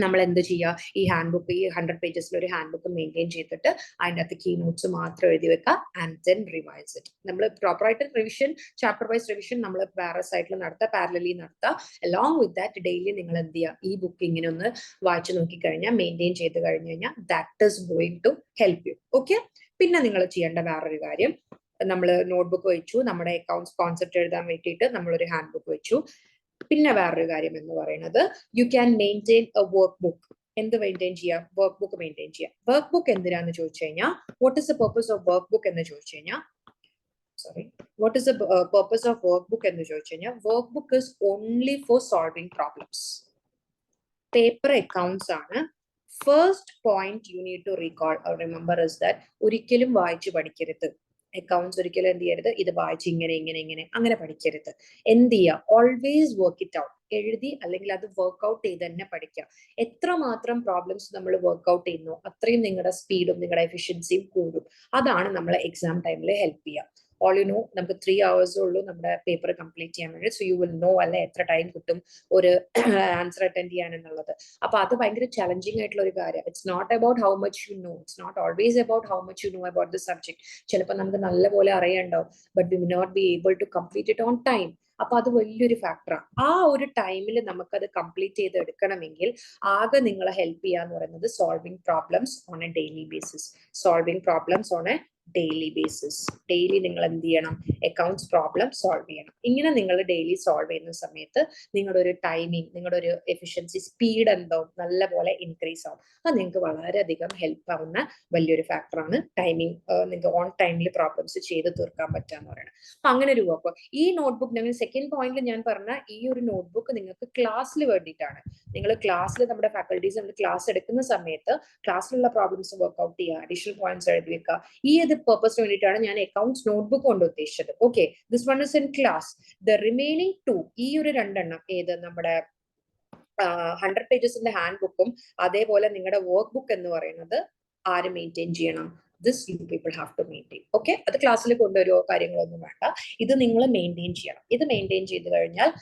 നമ്മൾ എന്ത് ചെയ്യുക, ഈ ഹാൻഡ് ബുക്ക്, ഈ 100 പേജസിൽ ഒരു ഹാൻഡ് ബുക്ക് മെയിൻറ്റെയിൻ ചെയ്തിട്ട് അതിൻ്റെ അകത്ത് കീ നോട്ട്സ് മാത്രം എഴുതി വെക്കുക ആൻഡ് ദെൻ റിവൈസ് ഇറ്റ്. നമ്മൾ പ്രോപ്പറായിട്ട് റിവിഷൻ, ചാപ്റ്റർ വൈസ് റിവിഷൻ നമ്മൾ വേറെ സൈഡിൽ നടത്തുക, പാരലലി നടത്തുക. അലോങ് വിത്ത് ദാറ്റ് ഡെയിലി നിങ്ങൾ എന്ത് ചെയ്യുക, ഈ ബുക്ക് ഇങ്ങനെ ഒന്ന് വായിച്ചു നോക്കിക്കഴിഞ്ഞാൽ, മെയിൻറ്റെയിൻ ചെയ്ത് കഴിഞ്ഞു കഴിഞ്ഞാൽ that is going to help you. Okay. പിന്നെ നിങ്ങൾ ചെയ്യേണ്ട വേറൊരു കാര്യം, നമ്മൾ നോട്ട്ബുക്ക് വെച്ചു, നമ്മുടെ അക്കൗണ്ട്സ് കോൺസെപ്റ്റ് എഴുതാൻ വേണ്ടിയിട്ട് നമ്മളൊരു ഹാൻഡ് ബുക്ക് വെച്ചു. പിന്നെ വേറൊരു കാര്യം എന്ന് പറയുന്നത്, you can maintain a work book. എന്ത് മെയിൻറ്റെയിൻ ചെയ്യാം, വർക്ക് ബുക്ക് മെയിൻറ്റെയിൻ ചെയ്യാം. വർക്ക് ബുക്ക് എന്തിനാന്ന് ചോദിച്ചു കഴിഞ്ഞാൽ, what is the purpose of work book എന്ന് ചോദിച്ചു കഴിഞ്ഞാൽ, what is the purpose of work book എന്ന് ചോദിച്ചു കഴിഞ്ഞാൽ, work book is only for solving problems. Paper accounts ആണ്. First point you need to recall or remember is that, ഒരിക്കലും വായിച്ചു പഠിക്കരുത്. അക്കൗണ്ട്സ് ഒരിക്കലും എന്ത് ചെയ്യരുത്, ഇത് വായിച്ച് ഇങ്ങനെ അങ്ങനെ പഠിക്കരുത്. എന്ത് ചെയ്യുക, ഓൾവേസ് വർക്ക് ഇറ്റ് ഔട്ട്. എഴുതി അല്ലെങ്കിൽ അത് വർക്ക്ഔട്ട് ചെയ്ത് തന്നെ പഠിക്കുക. എത്രമാത്രം പ്രോബ്ലംസ് നമ്മൾ വർക്ക്ഔട്ട് ചെയ്യുന്നു അത്രയും നിങ്ങളുടെ സ്പീഡും നിങ്ങളുടെ എഫിഷ്യൻസിയും കൂടും. അതാണ് നമ്മളെ എക്സാം ടൈമിൽ ഹെൽപ്പ് ചെയ്യുക. ഓൾ യു നോ, നമുക്ക് 3 hours ഉള്ളൂ നമ്മുടെ പേപ്പർ കംപ്ലീറ്റ് ചെയ്യാൻ വേണ്ടി. സോ യു വിൽ നോ അല്ലെ എത്ര ടൈം കിട്ടും ഒരു ആൻസർ അറ്റൻഡ് ചെയ്യാൻ എന്നുള്ളത്. അപ്പൊ അത് ഭയങ്കര ചലഞ്ചിങ് ആയിട്ടുള്ള ഒരു കാര്യം. It's not about how much you know, it's not always about how much you know about the subject. ചിലപ്പോൾ നമുക്ക് നല്ലപോലെ അറിയണ്ടാവും, but we will not be able to complete it on time. അപ്പൊ അത് വലിയൊരു ഫാക്ടറാണ്. ആ ഒരു ടൈമിൽ നമുക്കത് കംപ്ലീറ്റ് ചെയ്ത് എടുക്കണമെങ്കിൽ ആകെ നിങ്ങളെ ഹെൽപ്പ് ചെയ്യാന്ന് പറയുന്നത് solving problems on a daily basis. Solving problems on a daily basis. Daily നിങ്ങൾ എന്ത് ചെയ്യണം? അക്കൗണ്ട്സ് പ്രോബ്ലം സോൾവ് ചെയ്യണം. ഇങ്ങനെ നിങ്ങൾ ഡെയിലി സോൾവ് ചെയ്യുന്ന സമയത്ത് നിങ്ങളുടെ ഒരു ടൈമിങ്, നിങ്ങളുടെ ഒരു എഫിഷ്യൻസി, സ്പീഡ് എന്തോ നല്ലപോലെ ഇൻക്രീസ് ആവും. അത് നിങ്ങൾക്ക് വളരെയധികം ഹെൽപ്പ് ആവുന്ന വലിയൊരു ഫാക്ടറാണ് ടൈമിങ്. നിങ്ങൾക്ക് ഓൺ ടൈമിൽ പ്രോബ്ലംസ് ചെയ്ത് തീർക്കാൻ പറ്റുക എന്ന് പറയുന്നത്. അപ്പൊ അങ്ങനെ ഒരു വർക്ക്. ഈ നോട്ട്ബുക്ക് ഞങ്ങൾ സെക്കൻഡ് പോയിന്റിൽ ഞാൻ പറഞ്ഞ ഈ ഒരു നോട്ട്ബുക്ക് നിങ്ങൾക്ക് ക്ലാസ്സിൽ വേണ്ടിയിട്ടാണ്. നിങ്ങൾ ക്ലാസ്സിൽ നമ്മുടെ ഫാക്കൽറ്റീസ് നമ്മൾ ക്ലാസ് എടുക്കുന്ന സമയത്ത് ക്ലാസ്സിലുള്ള പ്രോബ്ലംസ് വർക്ക്ഔട്ട് ചെയ്യുക, അഡീഷണൽ പോയിന്റ്സ് എഴുതി വെക്കുക. ഈ ഒരു പർപ്പസിന് വേണ്ടിയിട്ടാണ് ഞാൻ അക്കൗണ്ട്സ് നോട്ട്ബുക്ക് കൊണ്ട് ഉദ്ദേശിച്ചത്. Okay, this one is in class. The remaining 2, ഈ ഒരു 2 ഏത് നമ്മുടെ 100 പേജസിന്റെ ഹാൻഡ് ബുക്കും അതേപോലെ നിങ്ങളുടെ വർക്ക് ബുക്ക് എന്ന് പറയുന്നത് ആര് മെയിൻറ്റെയിൻ ചെയ്യണം? This you people have to maintain. Okay, അത് ക്ലാസ്സിൽ കൊണ്ടുവരുമോ കാര്യങ്ങളൊന്നും വേണ്ട, ഇത് നിങ്ങൾ മെയിൻറ്റെയിൻ ചെയ്യണം. ഇത് മെയിൻറ്റെയിൻ ചെയ്ത് കഴിഞ്ഞാൽ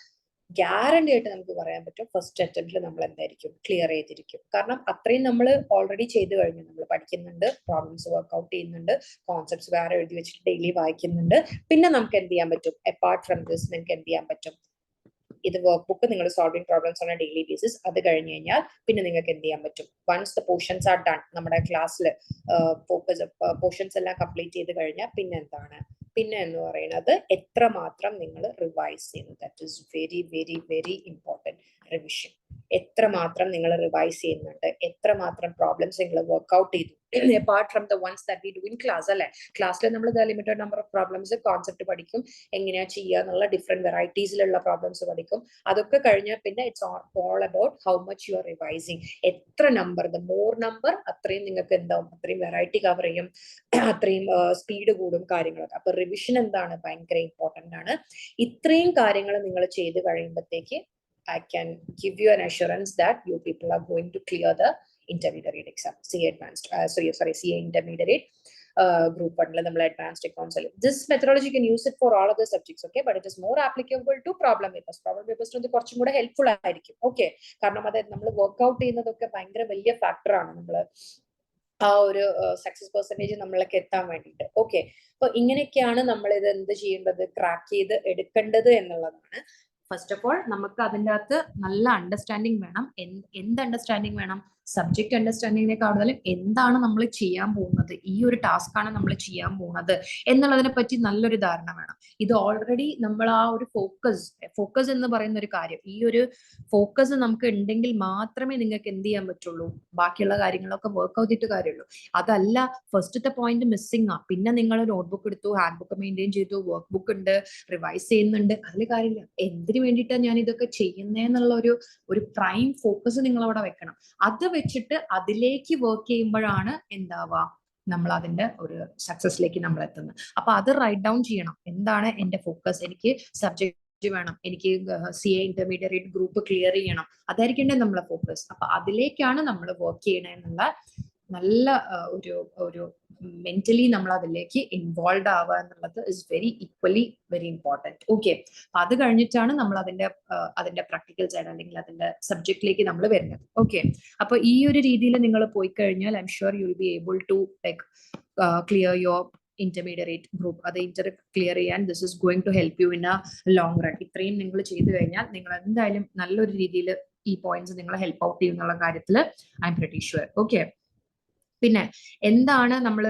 ഗ്യാരണ്ടി ആയിട്ട് നമുക്ക് പറയാൻ പറ്റും ഫസ്റ്റ് അറ്റംപ്റ്റിൽ നമ്മൾ എന്തായിരിക്കും? ക്ലിയർ ചെയ്തിരിക്കും. കാരണം അത്രയും നമ്മൾ ഓൾറെഡി ചെയ്ത് കഴിഞ്ഞു. നമ്മൾ പഠിക്കുന്നുണ്ട്, പ്രോബ്ലംസ് വർക്ക്ഔട്ട് ചെയ്യുന്നുണ്ട്, കോൺസെപ്റ്റ്സ് വേറെ എഴുതി വെച്ചിട്ട് ഡെയിലി വായിക്കുന്നുണ്ട്. പിന്നെ നമുക്ക് എന്ത് ചെയ്യാൻ പറ്റും? അപ്പാർട്ട് ഫ്രം ദിസ് നിങ്ങൾക്ക് എന്ത് ചെയ്യാൻ പറ്റും? ഇത് വർക്ക് ബുക്ക് നിങ്ങൾ solving problems on a daily basis. അത് കഴിഞ്ഞ് കഴിഞ്ഞാൽ പിന്നെ നിങ്ങൾക്ക് എന്ത് ചെയ്യാൻ പറ്റും? Once the portions are done, നമ്മുടെ ക്ലാസ്സിൽ പോർഷൻസ് എല്ലാം കംപ്ലീറ്റ് ചെയ്ത് കഴിഞ്ഞാൽ പിന്നെ എന്താണ്? പിന്നെ എന്ന് പറയുന്നത് എത്രമാത്രം നിങ്ങൾ റിവൈസ് ചെയ്യുന്നു. That is very very very important. Revision എത്രമാത്രം നിങ്ങൾ റിവൈസ് ചെയ്യുന്നുണ്ട്, എത്രമാത്രം പ്രോബ്ലംസ് നിങ്ങൾ വർക്ക്ഔട്ട് ചെയ്തു, apart from the ones that we do in class. അല്ലെ, ക്ലാസ്സിൽ നമ്മൾ limited number of problems, concept പഠിക്കും, എങ്ങനെയാ ചെയ്യുക എന്നുള്ള ഡിഫറെന്റ് വെറൈറ്റീസിലുള്ള പ്രോബ്ലംസ് പഠിക്കും. അതൊക്കെ കഴിഞ്ഞാൽ പിന്നെ it's all about how much you R revising. എത്ര നമ്പർ, ദ മോർ നമ്പർ അത്രയും നിങ്ങൾക്ക് എന്താവും? അത്രയും വെറൈറ്റി കവർ ചെയ്യും, അത്രയും സ്പീഡ് കൂടും കാര്യങ്ങളൊക്കെ. അപ്പൊ റിവിഷൻ എന്താണ്? ഭയങ്കര ഇമ്പോർട്ടന്റ് ആണ്. ഇത്രയും കാര്യങ്ങൾ നിങ്ങൾ ചെയ്ത് കഴിയുമ്പോഴത്തേക്ക് I can give you an assurance that you people are going to clear the intermediate exam, CA advanced, CA intermediate group 1 നമ്മൾ advanced accounts. This methodology you can use it for all other subjects, okay, but it is more applicable to problem papers. Problem papers ഇത് കുറച്ചും കൂടെ ഹെൽപ്ഫുൾ ആയിരിക്കും. ഓക്കെ, കാരണം അത് നമ്മൾ വർക്ക്ഔട്ട് ചെയ്യുന്നതൊക്കെ ഭയങ്കര വലിയ ഫാക്ടറാണ് നമ്മൾ ആ ഒരു സക്സസ് പെർസെന്റേജ് നമ്മൾക്ക് എത്താൻ വേണ്ടിയിട്ട്. ഓക്കെ, അപ്പൊ ഇങ്ങനെയൊക്കെയാണ് നമ്മൾ ഇത് എന്ത് ചെയ്യേണ്ടത്? ക്രാക്ക് ചെയ്ത് എടുക്കേണ്ടത് എന്നുള്ളതാണ്. ഫസ്റ്റ് ഓഫ് ഓൾ നമുക്ക് അതിൻ്റെ അകത്ത് നല്ല അണ്ടർസ്റ്റാൻഡിങ് വേണം. എന്ത് അണ്ടർസ്റ്റാൻഡിങ് വേണം? സബ്ജക്ട് അണ്ടർസ്റ്റാൻഡിങ്ങിനെ കൂടുതലും എന്താണ് നമ്മൾ ചെയ്യാൻ പോകുന്നത്, ഈ ഒരു ടാസ്ക് ആണ് നമ്മൾ ചെയ്യാൻ പോകുന്നത് എന്നുള്ളതിനെ പറ്റി നല്ലൊരു ധാരണ വേണം. ഇത് ഓൾറെഡി നമ്മൾ ആ ഒരു ഫോക്കസ് എന്ന് പറയുന്ന ഒരു കാര്യം, ഈ ഒരു ഫോക്കസ് നമുക്ക് ഉണ്ടെങ്കിൽ മാത്രമേ നിങ്ങൾക്ക് എന്ത് ചെയ്യാൻ പറ്റുള്ളൂ? ബാക്കിയുള്ള കാര്യങ്ങളൊക്കെ വർക്ക്ഔട്ട് ചെയ്തിട്ട് കാര്യമുള്ളൂ. അതല്ല, ഫസ്റ്റത്തെ പോയിന്റ് മിസ്സിംഗ് ആ, പിന്നെ നിങ്ങൾ നോട്ട്ബുക്ക് എടുത്തു, ഹാൻഡ് ബുക്ക് മെയിൻറ്റെയിൻ ചെയ്തു, വർക്ക് ബുക്ക് ഉണ്ട്, റിവൈസ് ചെയ്യുന്നുണ്ട്, അതിൽ കാര്യമില്ല. എന്തിനു വേണ്ടിയിട്ടാണ് ഞാൻ ഇതൊക്കെ ചെയ്യുന്നതെന്നുള്ള ഒരു പ്രൈം ഫോക്കസ് നിങ്ങൾ അവിടെ വെക്കണം. അത് വെച്ചിട്ട് അതിലേക്ക് വർക്ക് ചെയ്യുമ്പോഴാണ് എന്താവുക? നമ്മൾ അതിന്റെ ഒരു സക്സസിലേക്ക് നമ്മൾ എത്തുന്നത്. അപ്പൊ അത് റൈറ്റ് ഡൗൺ ചെയ്യണം. എന്താണ് എന്റെ ഫോക്കസ്? എനിക്ക് സബ്ജക്ട് വേണം, എനിക്ക് CA ഇന്റർമീഡിയറ്റ് ഗ്രൂപ്പ് ക്ലിയർ ചെയ്യണം, അതായിരിക്കണ്ടേ നമ്മളെ ഫോക്കസ്. അപ്പൊ അതിലേക്കാണ് നമ്മൾ വർക്ക് ചെയ്യണേ എന്നുള്ള നല്ല ഒരു മെന്റലി നമ്മൾ അതിലേക്ക് ഇൻവോൾവ് ആവുക എന്നുള്ളത് ഇസ് വെരി ഇമ്പോർട്ടൻറ്റ്. ഓക്കെ, അത് കഴിഞ്ഞിട്ടാണ് നമ്മൾ അതിന്റെ പ്രാക്ടിക്കൽ സൈഡ് അല്ലെങ്കിൽ അതിന്റെ സബ്ജക്റ്റിലേക്ക് നമ്മൾ വരുന്നത്. ഓക്കെ, അപ്പൊ ഈ ഒരു രീതിയിൽ നിങ്ങൾ പോയി കഴിഞ്ഞാൽ I am sure you will be able to like clear your intermediate group. അത് ക്ലിയർ ചെയ്യാൻ this is going to help you in a long run. ഇത്രയും നിങ്ങൾ ചെയ്തു കഴിഞ്ഞാൽ നിങ്ങൾ എന്തായാലും നല്ലൊരു രീതിയിൽ ഈ പോയിന്റ്സ് നിങ്ങളെ ഹെൽപ്പ് ഔട്ട് ചെയ്യും എന്നുള്ള കാര്യത്തിൽ I M pretty sure. Okay, പിന്നെ എന്താണ് നമ്മൾ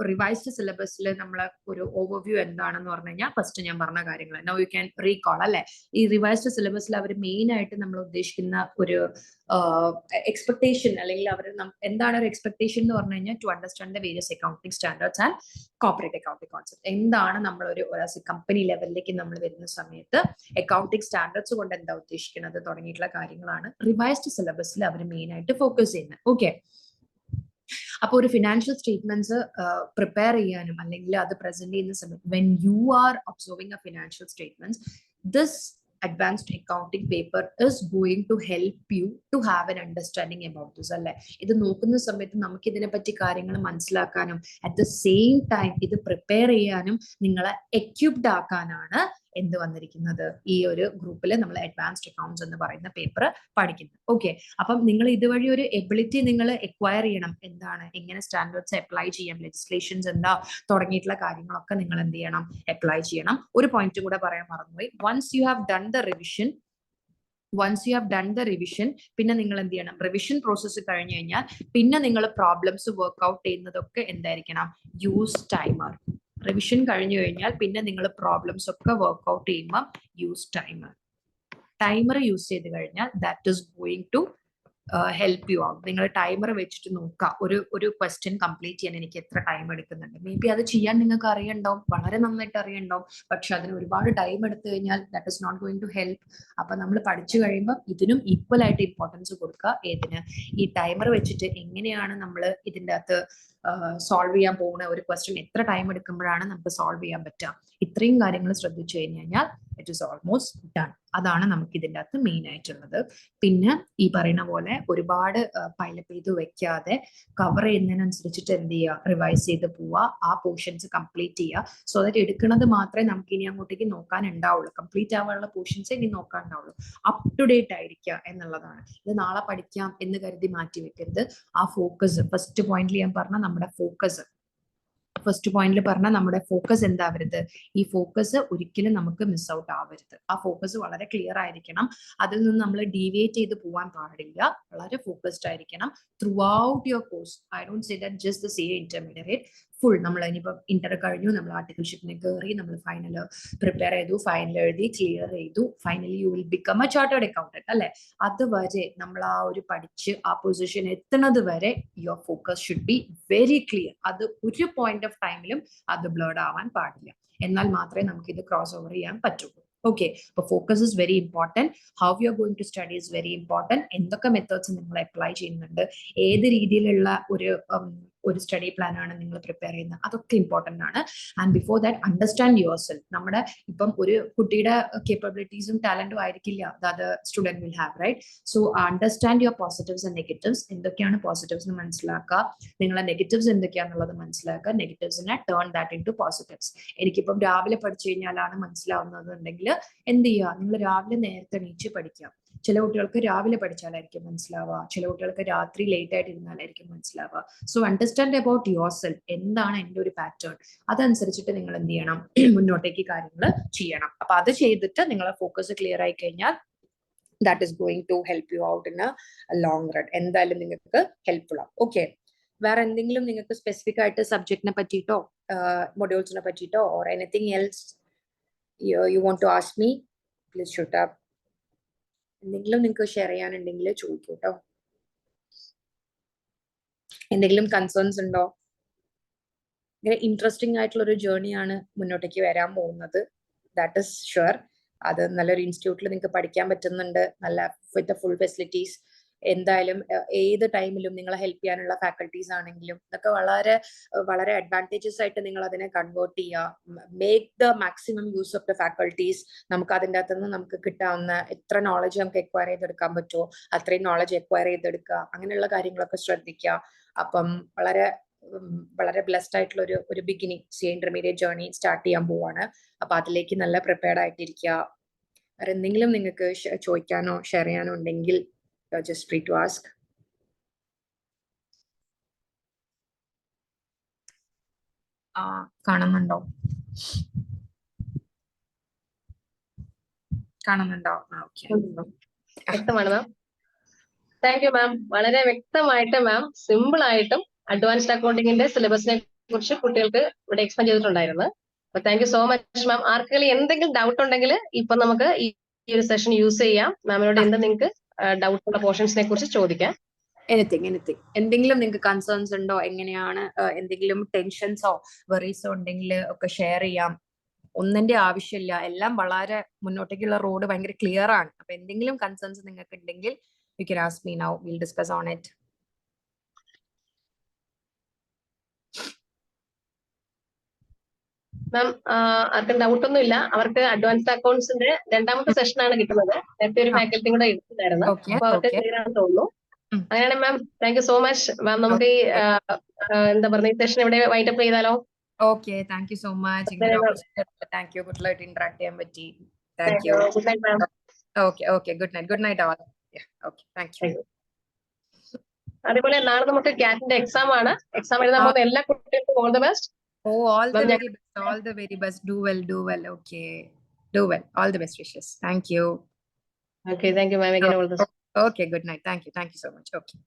റിവൈസ്ഡ് സിലബസിൽ നമ്മളെ ഒരു ഓവർവ്യൂ എന്താണെന്ന് പറഞ്ഞു കഴിഞ്ഞാൽ ഫസ്റ്റ് ഞാൻ പറഞ്ഞ കാര്യങ്ങൾ നൗ യു ക്യാൻ റീകോൾ. അല്ലെ, ഈ റിവൈസ്ഡ് സിലബസിൽ അവർ മെയിൻ ആയിട്ട് നമ്മൾ ഉദ്ദേശിക്കുന്ന ഒരു എക്സ്പെക്ടേഷൻ അല്ലെങ്കിൽ അവർ എന്താണ് ഒരു എക്സ്പെക്ടേഷൻ എന്ന് പറഞ്ഞു കഴിഞ്ഞാൽ to understand the various accounting standards and corporate accounting concept. എന്താണ് നമ്മൾ ഒരു കമ്പനി ലെവലിലേക്ക് നമ്മൾ വരുന്ന സമയത്ത് അക്കൗണ്ടിങ് സ്റ്റാൻഡേർഡ്സ് കൊണ്ട് എന്താ ഉദ്ദേശിക്കുന്നത് തുടങ്ങിയിട്ടുള്ള കാര്യങ്ങളാണ് റിവൈസ്ഡ് സിലബസിൽ അവർ മെയിൻ ആയിട്ട് ഫോക്കസ് ചെയ്യുന്നത്. ഓക്കെ, അപ്പോൾ ഒരു ഫിനാൻഷ്യൽ സ്റ്റേറ്റ്മെന്റ്സ് പ്രിപ്പയർ ചെയ്യാനും അല്ലെങ്കിൽ അത് പ്രസന്റ് ചെയ്യുന്ന സമയത്ത് when you are observing A financial statements this advanced accounting paper is going to help you to have an understanding about this. അല്ലെ, ഇത് നോക്കുന്ന സമയത്ത് നമുക്ക് ഇതിനെ പറ്റി കാര്യങ്ങൾ മനസ്സിലാക്കാനും അറ്റ് ദ സെയിം ടൈം ഇത് പ്രിപ്പയർ ചെയ്യാനും നിങ്ങളെ എക്യുപ്ഡ് ആക്കാനാണ് എന്ത് വന്നിരിക്കുന്നത്, ഈ ഒരു ഗ്രൂപ്പിൽ നമ്മൾ അഡ്വാൻസ്ഡ് അക്കൗണ്ട്സ് എന്ന് പറയുന്ന പേപ്പർ പഠിക്കുന്നത്. ഓക്കെ, അപ്പം നിങ്ങൾ ഇതുവഴി ഒരു എബിലിറ്റി നിങ്ങൾ എക്വയർ ചെയ്യണം. എന്താണ്, എങ്ങനെ സ്റ്റാൻഡേർഡ്സ് അപ്ലൈ ചെയ്യാം, ലെജിസ്ലേഷൻസ് എന്താ തുടങ്ങിയിട്ടുള്ള കാര്യങ്ങളൊക്കെ നിങ്ങൾ എന്ത് ചെയ്യണം, അപ്ലൈ ചെയ്യണം. ഒരു പോയിന്റും കൂടെ പറയാൻ മറന്നുപോയി. Once you have done the revision, പിന്നെ നിങ്ങൾ എന്ത് ചെയ്യണം, റിവിഷൻ പ്രോസസ്സ് കഴിഞ്ഞു കഴിഞ്ഞാൽ പിന്നെ നിങ്ങൾ പ്രോബ്ലംസ് വർക്ക്ഔട്ട് ചെയ്യുന്നതൊക്കെ എന്തായിരിക്കണം, യൂസ് ടൈമർ. റിവിഷൻ കഴിഞ്ഞു കഴിഞ്ഞാൽ പിന്നെ നിങ്ങൾ പ്രോബ്ലംസ് ഒക്കെ വർക്ക്ഔട്ട് ചെയ്യുമ്പോൾ യൂസ് ടൈമർ യൂസ് ചെയ്ത് കഴിഞ്ഞാൽ that is going to help you out. നിങ്ങൾ ടൈമർ വെച്ചിട്ട് നോക്കുക, ഒരു ക്വസ്റ്റ്യൻ കംപ്ലീറ്റ് ചെയ്യാൻ എനിക്ക് എത്ര ടൈം എടുക്കുന്നുണ്ട്. മേ ബി അത് ചെയ്യാൻ നിങ്ങൾക്ക് അറിയണ്ടാവും, വളരെ നന്നായിട്ട് അറിയണ്ടാവും, പക്ഷെ അതിന് ഒരുപാട് ടൈം എടുത്തു കഴിഞ്ഞാൽ that is not going to help. അപ്പൊ നമ്മൾ പഠിച്ചു കഴിയുമ്പോൾ ഇതിനും ഈക്വൽ ആയിട്ട് ഇമ്പോർട്ടൻസ് കൊടുക്കുക. ഏതിന്, ഈ ടൈമർ വെച്ചിട്ട് എങ്ങനെയാണ് നമ്മൾ ഇതിൻ്റെ അകത്ത് സോൾവ് ചെയ്യാൻ പോകുന്ന ഒരു ക്വസ്റ്റ്യൻ എത്ര ടൈം എടുക്കുമ്പോഴാണ് നമുക്ക് സോൾവ് ചെയ്യാൻ പറ്റുക. ഇത്രയും കാര്യങ്ങൾ ശ്രദ്ധിച്ചു കഴിഞ്ഞു കഴിഞ്ഞാൽ ഇറ്റ് ഈസ് ഓൾമോസ്റ്റ് ഡൺ. അതാണ് നമുക്ക് ഇതിൻ്റെ അകത്ത് മെയിൻ ആയിട്ടുള്ളത്. പിന്നെ ഈ പറയുന്ന പോലെ ഒരുപാട് പൈലപ്പ് ചെയ്ത് വെക്കാതെ കവർ ചെയ്യുന്നതിനനുസരിച്ചിട്ട് എന്ത് ചെയ്യുക, റിവൈസ് ചെയ്ത് പോവുക, ആ പോർഷൻസ് കംപ്ലീറ്റ് ചെയ്യുക. സോ ദാറ്റ് എടുക്കുന്നത് മാത്രമേ നമുക്ക് ഇനി അങ്ങോട്ടേക്ക് നോക്കാൻ ഉണ്ടാവുള്ളൂ, കംപ്ലീറ്റ് ആവാനുള്ള പോർഷൻസ് ഇനി നോക്കാൻ ഉണ്ടാവുള്ളൂ. അപ് ടു ഡേറ്റ് ആയിരിക്കുക എന്നുള്ളതാണ്. ഇത് നാളെ പഠിക്കാം എന്ന് കരുതി മാറ്റി വെക്കരുത്. ആ ഫോക്കസ് ഫസ്റ്റ് പോയിന്റിൽ ഞാൻ പറഞ്ഞ നമ്മുടെ ഫോക്കസ് എന്താവരുത്, ഈ ഫോക്കസ് ഒരിക്കലും നമുക്ക് മിസ് ഔട്ട് ആവരുത്. ആ ഫോക്കസ് വളരെ ക്ലിയർ ആയിരിക്കണം. അതിൽ നിന്ന് നമ്മൾ ഡീവിയേറ്റ് ചെയ്ത് പോകാൻ പാടില്ല. വളരെ ഫോക്കസ്ഡ് ആയിരിക്കണം through out your course. I don't say that just the CA intermediate full. നമ്മൾ ഇനിയിപ്പോൾ ഇന്റർ കഴിഞ്ഞു, നമ്മൾ ആർട്ടിക്കിൾഷിപ്പിന് കയറി, നമ്മൾ ഫൈനൽ പ്രിപ്പയർ ചെയ്തു, ഫൈനൽ എഴുതി, ക്ലിയർ ചെയ്തു, finally you will become A chartered accountant അല്ലെ. അതുവരെ നമ്മൾ ആ ഒരു പഠിച്ച് ആ പൊസിഷൻ എത്തുന്നത് വരെ your focus should be very clear. അത് ഒരു പോയിന്റ് ഓഫ് ടൈമിലും അത് ബ്ലേഡ് ആവാൻ പാടില്ല. എന്നാൽ മാത്രമേ നമുക്ക് ഇത് ക്രോസ് ഓവർ ചെയ്യാൻ പറ്റുള്ളൂ. ഓക്കെ, അപ്പൊ focus is very important. How you are going to study is very important. എന്തൊക്കെ മെത്തേഡ്സ് നിങ്ങൾ അപ്ലൈ ചെയ്യുന്നുണ്ട്, ഏത് രീതിയിലുള്ള ഒരു സ്റ്റഡി പ്ലാൻ ആണ് നിങ്ങൾ പ്രിപ്പയർ ചെയ്യുന്നത്, അതൊക്കെ ഇമ്പോർട്ടൻ്റ് ആണ്. And before that understand yourself. നമ്മുടെ ഇപ്പം ഒരു കുട്ടിയുടെ കേപ്പബിലിറ്റീസും ടാലന്റും ആയിരിക്കില്ല the student will have, right? So understand your positives and negatives. എന്തൊക്കെയാണ് പോസിറ്റീവ്സ് എന്ന് മനസ്സിലാക്കുക, നിങ്ങളെ നെഗറ്റീവ്സ് എന്തൊക്കെയാണെന്നുള്ളത് മനസ്സിലാക്കുക, നെഗറ്റീവ്സിനെ turn that into positives. എനിക്കിപ്പം രാവിലെ പഠിച്ചു കഴിഞ്ഞാലാണ് മനസ്സിലാവുന്നതെന്നുണ്ടെങ്കിൽ എന്ത് ചെയ്യുക, നിങ്ങൾ രാവിലെ നേരത്തെ എണീച്ച് പഠിക്കുക. ചില കുട്ടികൾക്ക് രാവിലെ പഠിച്ചാലായിരിക്കും മനസ്സിലാവുക, ചില കുട്ടികൾക്ക് രാത്രി ലേറ്റ് ആയിട്ട് ഇരുന്നാലായിരിക്കും മനസ്സിലാവുക. So understand about your self. എന്താണ് എൻ്റെ ഒരു പാറ്റേൺ, അതനുസരിച്ചിട്ട് നിങ്ങൾ എന്ത് ചെയ്യണം, മുന്നോട്ടേക്ക് കാര്യങ്ങൾ ചെയ്യണം. അപ്പൊ അത് ചെയ്തിട്ട് നിങ്ങളെ ഫോക്കസ് ക്ലിയർ ആയി കഴിഞ്ഞാൽ that is going to help you out in a long run. എന്തായാലും നിങ്ങൾക്ക് ഹെൽപ്ഫുൾ ആവും. ഓക്കെ, വേറെ എന്തെങ്കിലും നിങ്ങൾക്ക് സ്പെസിഫിക് ആയിട്ട് സബ്ജക്റ്റിനെ പറ്റിയിട്ടോ മൊഡ്യൂൾസിനെ പറ്റിയിട്ടോ or anything else you want to ask me, please shoot up. എന്തെങ്കിലും നിങ്ങൾക്ക് ഷെയർ ചെയ്യാനുണ്ടെങ്കിൽ ചോദിക്കൂ കേട്ടോ. എന്തെങ്കിലും കൺസേൺസ് ഉണ്ടോ? ഇങ്ങനെ ഇൻട്രസ്റ്റിംഗ് ആയിട്ടുള്ള ഒരു ജേർണിയാണ് മുന്നോട്ടേക്ക് വരാൻ പോകുന്നത്. That is sure. അത് നല്ലൊരു ഇൻസ്റ്റിറ്റ്യൂട്ടിൽ നിങ്ങൾക്ക് പഠിക്കാൻ പറ്റുന്നുണ്ട്, നല്ല വിത്ത് ഫുൾ ഫെസിലിറ്റീസ്. എന്തായാലും ഏത് ടൈമിലും നിങ്ങളെ ഹെൽപ്പ് ചെയ്യാനുള്ള ഫാക്കൽറ്റീസ് ആണെങ്കിലും ഇതൊക്കെ വളരെ വളരെ അഡ്വാൻറ്റേജസ് ആയിട്ട് നിങ്ങൾ അതിനെ കൺവേർട്ട് ചെയ്യുക. Make the maximum use of the faculties. നമുക്ക് അതിൻ്റെ അകത്തുനിന്ന് നമുക്ക് കിട്ടാവുന്ന എത്ര നോളജ് നമുക്ക് എക്വയർ ചെയ്തെടുക്കാൻ പറ്റുമോ അത്രയും നോളജ് എക്വയർ ചെയ്തെടുക്കുക. അങ്ങനെയുള്ള കാര്യങ്ങളൊക്കെ ശ്രദ്ധിക്കുക. അപ്പം വളരെ വളരെ ബ്ലെസ്ഡ് ആയിട്ടുള്ള ഒരു beginning CA intermediate journey start ചെയ്യാൻ പോവാണ്. അപ്പൊ അതിലേക്ക് നല്ല പ്രിപ്പയർഡ് ആയിട്ടിരിക്കുക. വേറെ എന്തെങ്കിലും നിങ്ങൾക്ക് ചോദിക്കാനോ ഷെയർ ചെയ്യാനോ ഉണ്ടെങ്കിൽ just free to ask. കാണുന്നുണ്ടോ? ഓക്കെ, വ്യക്തമാണ് മാം. Thank you ma'am. വളരെ വ്യക്തമായിട്ട് മാം സിമ്പിൾ ആയിട്ടും അഡ്വാൻസ്ഡ് അക്കൗണ്ടിങ്ങിന്റെ സിലബസിനെ കുറിച്ച് കുട്ടികൾക്ക് ഇവിടെ എക്സ്പ്ലെയിൻ ചെയ്തിട്ടുണ്ടായിരുന്നു. അപ്പൊ താങ്ക് യു സോ മച്ച് മാം. ആർക്കെങ്കിലും എന്തെങ്കിലും ഡൗട്ട് ഉണ്ടെങ്കിൽ ഇപ്പൊ നമുക്ക് ഈ ഒരു സെഷൻ യൂസ് ചെയ്യാം. മാമിനോട് എന്ത് നിങ്ങൾക്ക് ഡൗട്ട് ഉള്ള പോർഷൻസിനെ കുറിച്ച് ചോദിക്കാം. എനിത്തിങ് എന്തെങ്കിലും നിങ്ങൾക്ക് കൺസേൺസ് ഉണ്ടോ, എങ്ങനെയാണ്, എന്തെങ്കിലും ടെൻഷൻസോ വെറീസോ ഉണ്ടെങ്കിൽ ഒക്കെ ഷെയർ ചെയ്യാം. ഒന്നിന്റെ ആവശ്യമില്ല, എല്ലാം വളരെ മുന്നോട്ടേക്കുള്ള റോഡ് ഭയങ്കര ക്ലിയർ ആണ്. അപ്പൊ എന്തെങ്കിലും കൺസേൺസ് നിങ്ങൾക്ക് ഉണ്ടെങ്കിൽ you can ask me now, will discuss on it. Ma'am ആർക്കും ഡൗട്ട് ഒന്നും ഇല്ല. അവർക്ക് അഡ്വാൻസ്ഡ് അക്കൗണ്ട്സിന്റെ രണ്ടാമത്തെ സെഷൻ ആണ് കിട്ടുന്നത്. നേരത്തെ ഒരു ഫാക്കൽറ്റി കൂടെ എടുത്തിട്ടുണ്ടായിരുന്നു. അപ്പൊ അവർക്ക് ക്ലിയർ ആണെന്ന് തോന്നുന്നു. അങ്ങനെയാണ് ma'am. Thank you so much ma'am. നമുക്ക് ഈ എന്താ പറയുക, ഈ സെഷൻ ഇവിടെ വൈൻഡ് അപ്പ് ചെയ്താലോ? Okay, thank you so much. Very well. Thank you. Good luck interact ചെയ്യാൻ പറ്റി. Thank Thank you. you. Good night, ma'am. Okay. Good night. Good night all. Yeah. Okay. Thank you. Thank you. അതേപോലെ നാളെ നമുക്ക് ക്യാറ്റിന്റെ എക്സാം ആണ്. എക്സാം എഴുതാൻ പോകുന്ന എല്ലാ കുട്ടികൾക്കും all the best. Oh, all the Ma'am, very best. All the very best. Do well. Okay. Do well. All the best wishes. Thank you. Okay thank you ma'am. Okay. Good night. Thank you so much. Okay.